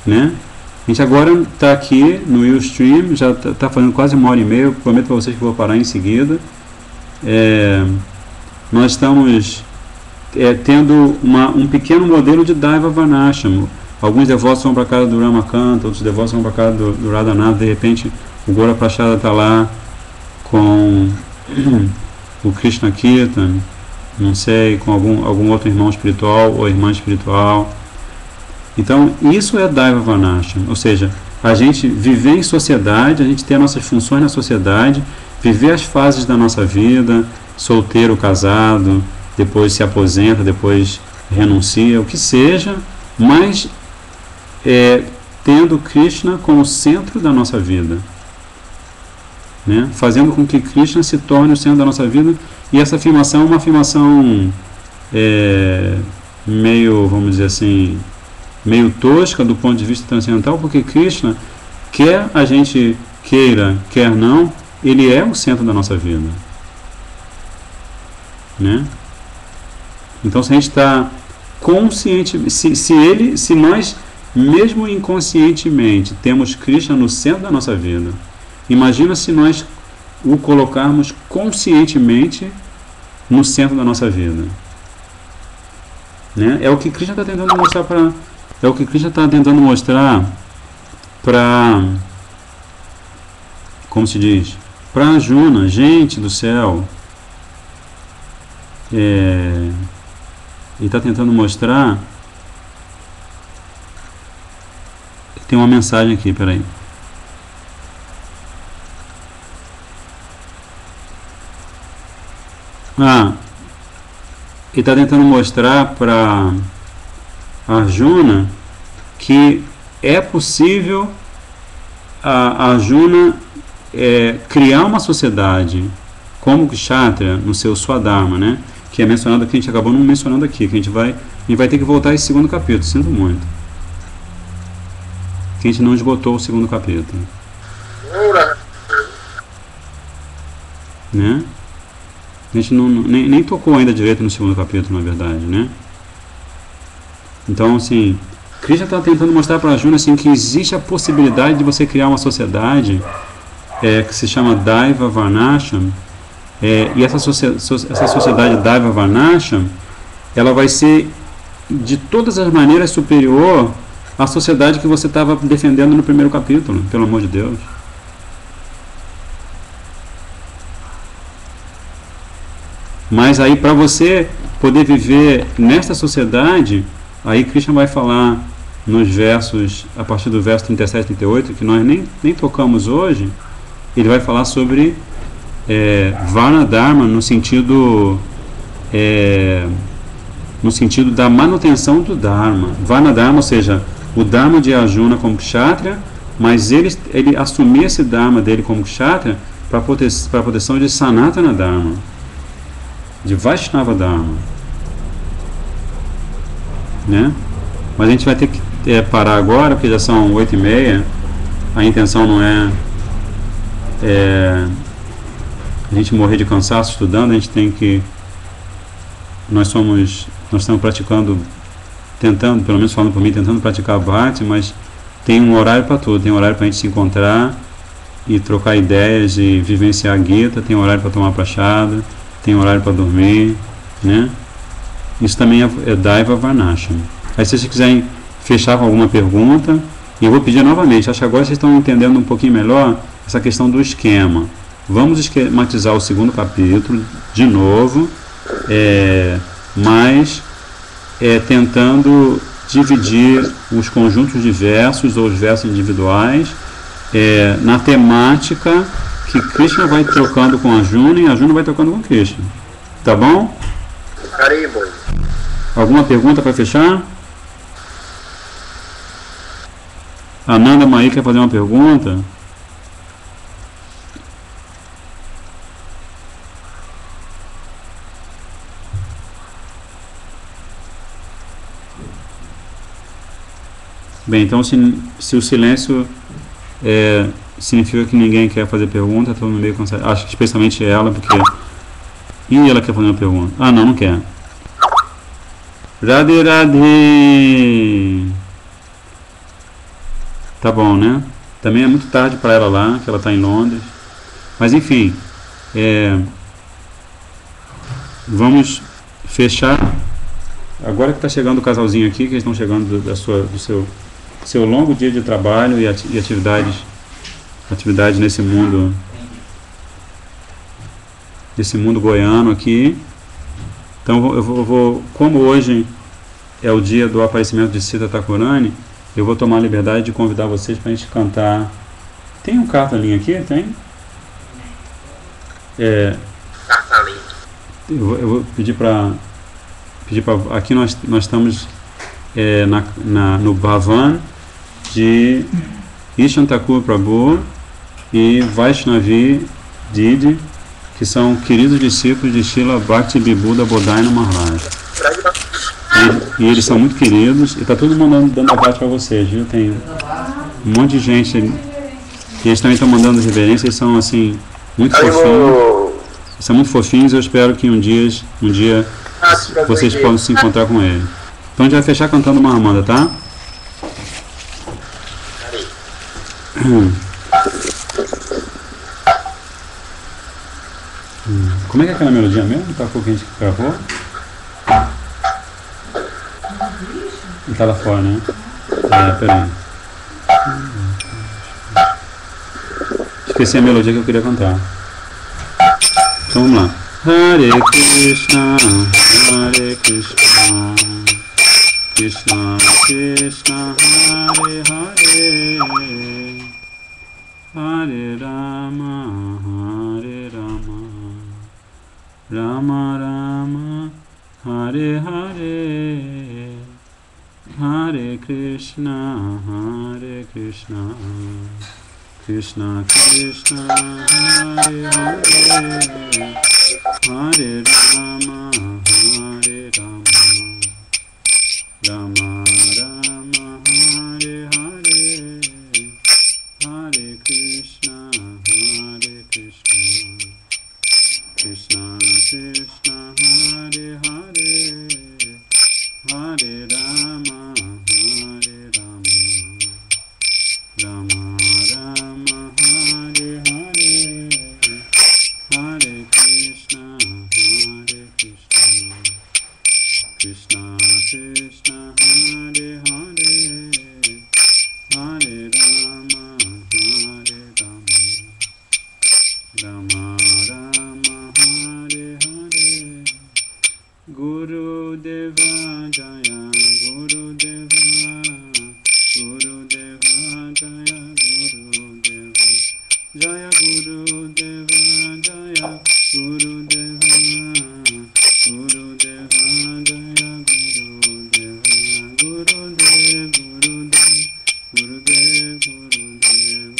Né? A gente agora está aqui no Ustream, já está fazendo quase 1h30. Eu prometo para vocês que vou parar em seguida. Nós estamos tendo um pequeno modelo de Daiva Varnasham. Alguns devotos vão para a casa do Ramakanta, outros devotos vão para a casa do Radhanatha. De repente o Gora Prashada está lá com o Krishna Kirtan, não sei, com algum outro irmão espiritual ou irmã espiritual. Então isso é Daiva Varnasham, ou seja, a gente viver em sociedade, a gente ter nossas funções na sociedade, viver as fases da nossa vida, solteiro, casado, depois se aposenta, depois renuncia, o que seja, mas tendo Krishna como centro da nossa vida, né? Fazendo com que Krishna se torne o centro da nossa vida. E essa afirmação é uma afirmação meio, vamos dizer assim, meio tosca do ponto de vista transcendental, porque Krishna, quer a gente queira, quer não, ele é o centro da nossa vida, né? Então, se a gente está consciente, se nós mesmo inconscientemente temos Krishna no centro da nossa vida, imagina se nós o colocarmos conscientemente no centro da nossa vida, né? É o que Krishna está tentando mostrar para como se diz, para Arjuna. Gente do céu, ele está tentando mostrar. Tem uma mensagem aqui, peraí. Ele está tentando mostrar para Arjuna que é possível a Arjuna criar uma sociedade como Kshatriya no seu Swadharma, né? Que é mencionado aqui, a gente acabou não mencionando aqui, que a gente vai ter que voltar a esse segundo capítulo, sinto muito. Que a gente não esgotou o segundo capítulo. Né? A gente nem tocou ainda direito no segundo capítulo, na verdade, né? Então, assim, Krishna está tentando mostrar para Arjuna assim, que existe a possibilidade de você criar uma sociedade que se chama Daiva Varnasham, e essa sociedade Daiva Varnasham, ela vai ser de todas as maneiras superior à sociedade que você estava defendendo no primeiro capítulo, pelo amor de Deus. Mas aí, para você poder viver nesta sociedade, aí Krishna vai falar nos versos, a partir do verso 37 e 38, que nós nem tocamos hoje. Ele vai falar sobre Varna Dharma no sentido da manutenção do Dharma. Varna Dharma, ou seja, o Dharma de Arjuna como Kshatriya, mas ele assumir esse Dharma dele como Kshatriya para a proteção de Sanatana Dharma, de Vaishnava Dharma, né? Mas a gente vai ter que parar agora, porque já são 8h30. A intenção não é a gente morrer de cansaço estudando. A gente tem que... Nós estamos praticando, tentando, pelo menos falando por mim, tentando praticar Bhakti, mas tem um horário para tudo. Tem um horário para a gente se encontrar e trocar ideias e vivenciar a Gita, tem um horário para tomar prachada, tem horário para dormir, né? Isso também é Daiva Varnasham. Aí, se vocês quiserem fechar com alguma pergunta, e eu vou pedir novamente, acho que agora vocês estão entendendo um pouquinho melhor essa questão do esquema. Vamos esquematizar o segundo capítulo de novo, mas tentando dividir os conjuntos de versos ou os versos individuais na temática que Krishna vai trocando com Arjuna e Arjuna vai trocando com Krishna. Tá bom? Haribo. Alguma pergunta para fechar? Ananda Maí quer fazer uma pergunta? Bem, então se o silêncio significa que ninguém quer fazer pergunta, estou no meio cansado. Acho que especialmente ela, porque E ela quer fazer uma pergunta. Ah, não quer. Radhe Radhe. Tá bom, né? Também é muito tarde para ela lá, que ela está em Londres. Mas enfim, vamos fechar. Agora que está chegando o casalzinho aqui, que eles estão chegando do seu longo dia de trabalho e atividades nesse mundo goiano aqui. Então eu vou, como hoje é o dia do aparecimento de Sita Thakurani, eu vou tomar a liberdade de convidar vocês para a gente cantar. Tem um cartalinho aqui? Tem? Cartalinho. Eu vou pedir para aqui nós estamos no Bhavan de Ishan Thakur Prabhu e Vaishnavi Didi, que são queridos discípulos de Srila Bhakti Vibhuda Bodhayana Maharaj. E eles são muito queridos, e está todo mundo dando abraço para vocês, viu? Tem um monte de gente, e eles também estão mandando reverência, eles são assim, muito fofinhos. São muito fofinhos, eu espero que um dia vocês possam se encontrar com eles. Então a gente vai fechar cantando uma Mahamandra, tá? Como é que é aquela melodia mesmo? Tá com o que a gente gravou? Ele tá lá fora, né? Peraí. Esqueci a melodia que eu queria cantar. Então vamos lá. Hare Krishna, Hare Krishna, Krishna Krishna, Hare Hare, Hare Rama, Hare Rama, Rama Rama, Hare Hare, Hare Krishna, Hare Krishna, Krishna Krishna, Hare Hare, Hare Rama, Hare Rama, Rama Rama, Hare Hare, Hare Krishna, Hare Krishna, Krishna Krishna, Hare Hare, Hare Rama, Hare Rama, Rama Rama, Hare Hare, Hare Krishna, Hare Krishna, Krishna Krishna, Hare Hare, Hare Rama, Hare Rama, Rama Rama, Hare Hare. Guru Deva Jaya, Guru Deva, Guru Deva Jaya, Guru Deva, Jaya Guru Deva, Jaya Guru Deva, Guru Deva Jaya Guru Deva, Guru Dev, Guru Dev, Guru Dev, Guru Dev, Guru Dev,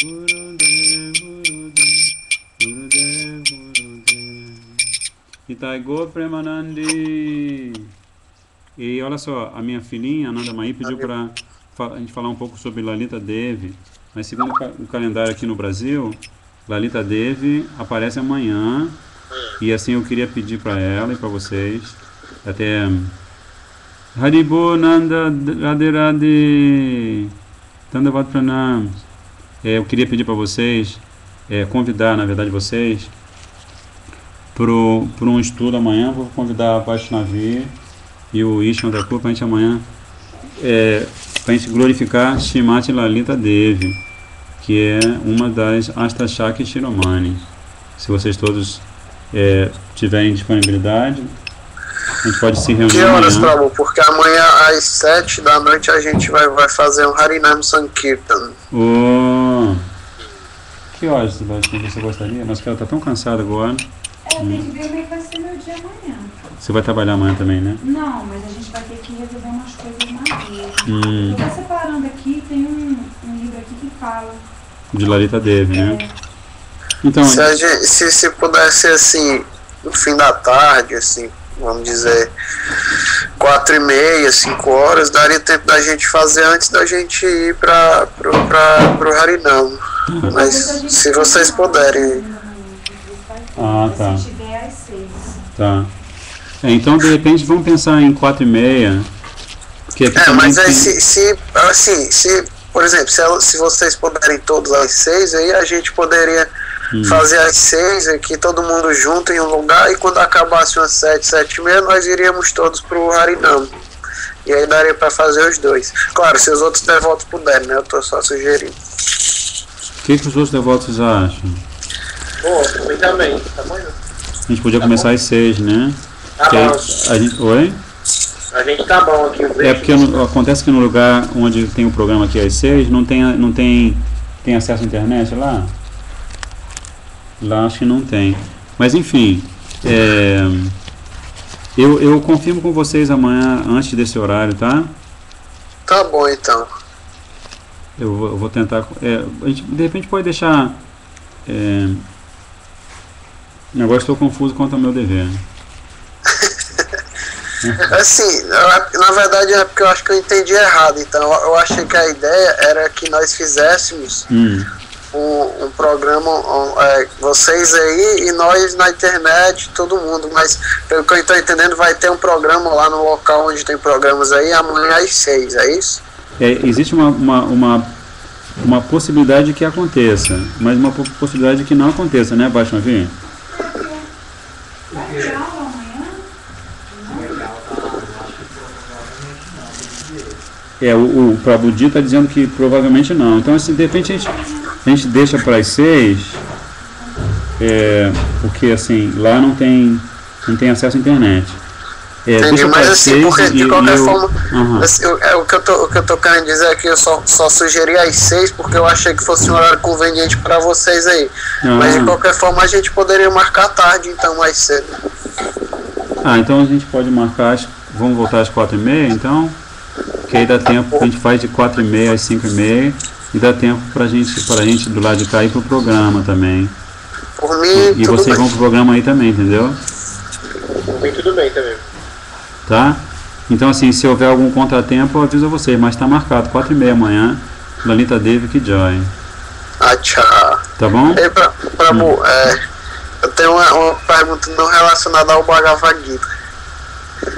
Guru Dev, Guru Dev, Guru Dev. Itai Go Premanandi. E olha só, a minha filhinha, Ananda Mai, pediu para a gente falar um pouco sobre Lalita Devi. Mas segundo o calendário aqui no Brasil, Lalita Devi aparece amanhã. E assim eu queria pedir para ela e para vocês, até Haribo Nanda Radhe Radhe Dandavat Pranam. Eu queria pedir para vocês, convidar, na verdade, vocês para um estudo amanhã. Vou convidar a Vaishnavi e o Ishan Thakur para a gente amanhã, para a gente glorificar Srimati Lalita Devi, que é uma das Astashaki Shiromani. Se vocês todos tiverem disponibilidade, a gente pode se reunir. Que horas, Prabhu? Porque amanhã às 7 da noite a gente vai fazer um Harinam Sankirtan. Que horas você gostaria? Mas que ela está tão cansada agora. Tem que ver como é que vai ser meu dia amanhã. Você vai trabalhar amanhã também, né? Não, mas a gente vai ter que resolver umas coisas mais vezes. Eu vou separando aqui, tem um livro aqui que fala de Lalita Devi, né? Então, se pudesse, assim, no fim da tarde, assim, vamos dizer 4h30, 5 horas, daria tempo da gente fazer antes da gente ir pro Harinam. Mas se vocês puderem. Tá. Se tiver às 6. Tá. Então, de repente, vamos pensar em 4h30. Que aqui mas aí se por exemplo, se vocês puderem todos às 6, aí a gente poderia fazer às 6 aqui, todo mundo junto em um lugar, e quando acabasse umas 7, 7h30, nós iríamos todos pro Harinam. E aí daria para fazer os dois. Claro, se os outros devotos puderem, né? Eu tô só sugerindo. O que os outros devotos acham? Pô, também. Tá bom? A gente podia começar às 6, né? Tá bom. Oi? A gente tá bom aqui. Porque acontece que no lugar onde tem o programa aqui às 6, não tem acesso à internet lá? Lá acho que não tem. Mas enfim, eu confirmo com vocês amanhã antes desse horário, tá? Tá bom então. Eu vou tentar. A gente de repente pode deixar. Agora estou confuso quanto ao meu dever. Assim, na verdade é porque eu acho que eu entendi errado. Então eu achei que a ideia era que nós fizéssemos um programa, vocês aí e nós na internet, todo mundo. Mas pelo que eu estou entendendo, vai ter um programa lá no local onde tem programas aí amanhã às 6, é isso? Existe uma possibilidade de que aconteça, mas uma possibilidade de que não aconteça, né, Baixmavi? O Prabhuji está dizendo que provavelmente não. Então, assim, de repente a gente deixa para as 6, porque assim, lá não tem acesso à internet. Entendi, mas assim, porque de qualquer forma, assim, o que eu tô querendo dizer é que eu só sugeri às 6 porque eu achei que fosse um horário conveniente para vocês aí. Mas de qualquer forma a gente poderia marcar tarde, então, mais cedo. Então a gente pode marcar, vamos voltar às 4h30, então? Que aí dá tempo, a gente faz de 4h30 às 5h30 e dá tempo pra gente do lado de cá ir pro programa também. Por mim, e vocês vão pro programa aí também, entendeu? Por mim, tudo bem também. Tá? Então, assim, se houver algum contratempo, eu aviso a vocês, mas tá marcado 4h30 amanhã, Lalita Devi que Joy. Tchau. Tá bom? Ei, Prabhu, eu tenho uma pergunta não relacionada ao Bhagavad Gita.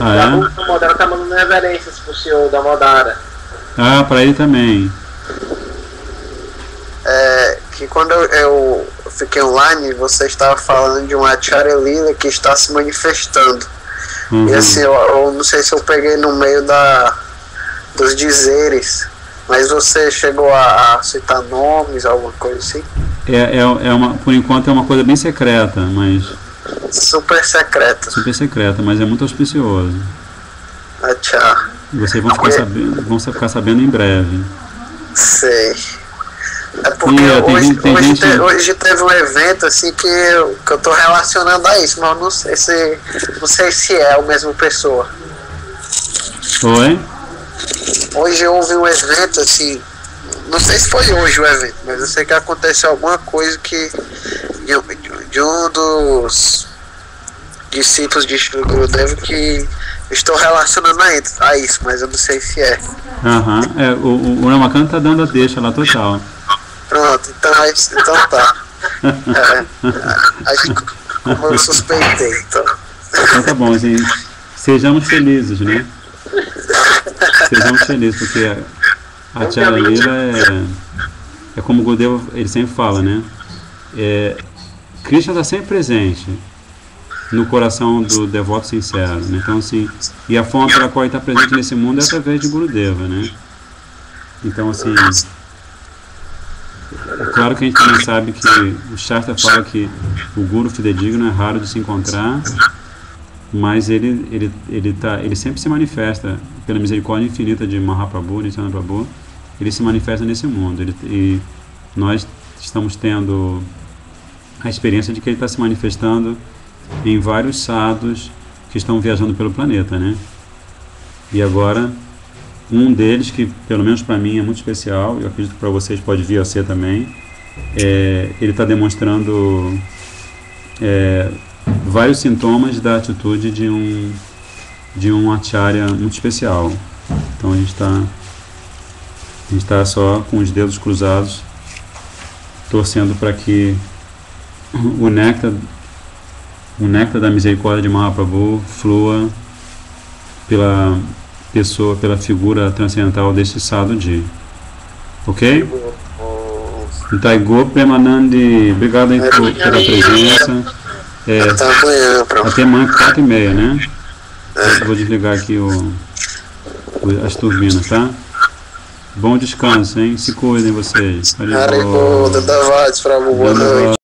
A Modara tá mandando reverências pro senhor da Modara. Pra ele também. Que quando eu fiquei online, você estava falando de uma Acharya Lila que está se manifestando. E assim, eu não sei se eu peguei no meio dos dizeres, mas você chegou a citar nomes, alguma coisa assim? Por enquanto é uma coisa bem secreta, mas... Super secreta. Super secreta, mas é muito auspicioso. Tchau. Vocês vão ficar sabendo em breve. Sei. É porque hoje teve um evento assim que eu tô relacionando a isso, mas eu não sei se é a mesma pessoa. Oi? Hoje houve um evento assim, não sei se foi hoje o evento, mas eu sei que aconteceu alguma coisa que de um dos discípulos de Shri Gurudev que estou relacionando a isso, mas eu não sei se é. O Ramakant tá dando a deixa lá total. Pronto, então tá. Acho que como eu suspeitei, então. Então tá bom, gente. Sejamos felizes, né? Sejamos felizes, porque a Acharya Lila é como o Gurudev, ele sempre fala, né? Krishna está sempre presente no coração do devoto sincero, né? Então, assim, e a forma pela qual ele está presente nesse mundo é através de Gurudeva, né? Então, assim, é claro que a gente também sabe que o Shastra fala que o Guru fidedigno é raro de se encontrar, mas ele sempre se manifesta pela misericórdia infinita de Mahaprabhu, Nityananda Prabhu, ele se manifesta nesse mundo, e nós estamos tendo a experiência de que ele está se manifestando em vários sadhus que estão viajando pelo planeta, né? E agora, um deles, que pelo menos para mim é muito especial, eu acredito que para vocês pode vir a ser também, ele está demonstrando vários sintomas da atitude de um acharya muito especial. Então a gente está só com os dedos cruzados, torcendo para que o néctar o néctar da misericórdia de Mahaprabhu flua pela pessoa, pela figura transcendental desse sadhuji. Ok? Nitai Gaur Premanandi, obrigado aí pela presença. Até amanhã, 4h30, né? Eu vou desligar aqui as turbinas, tá? Bom descanso, hein? Se cuidem vocês. Boa noite.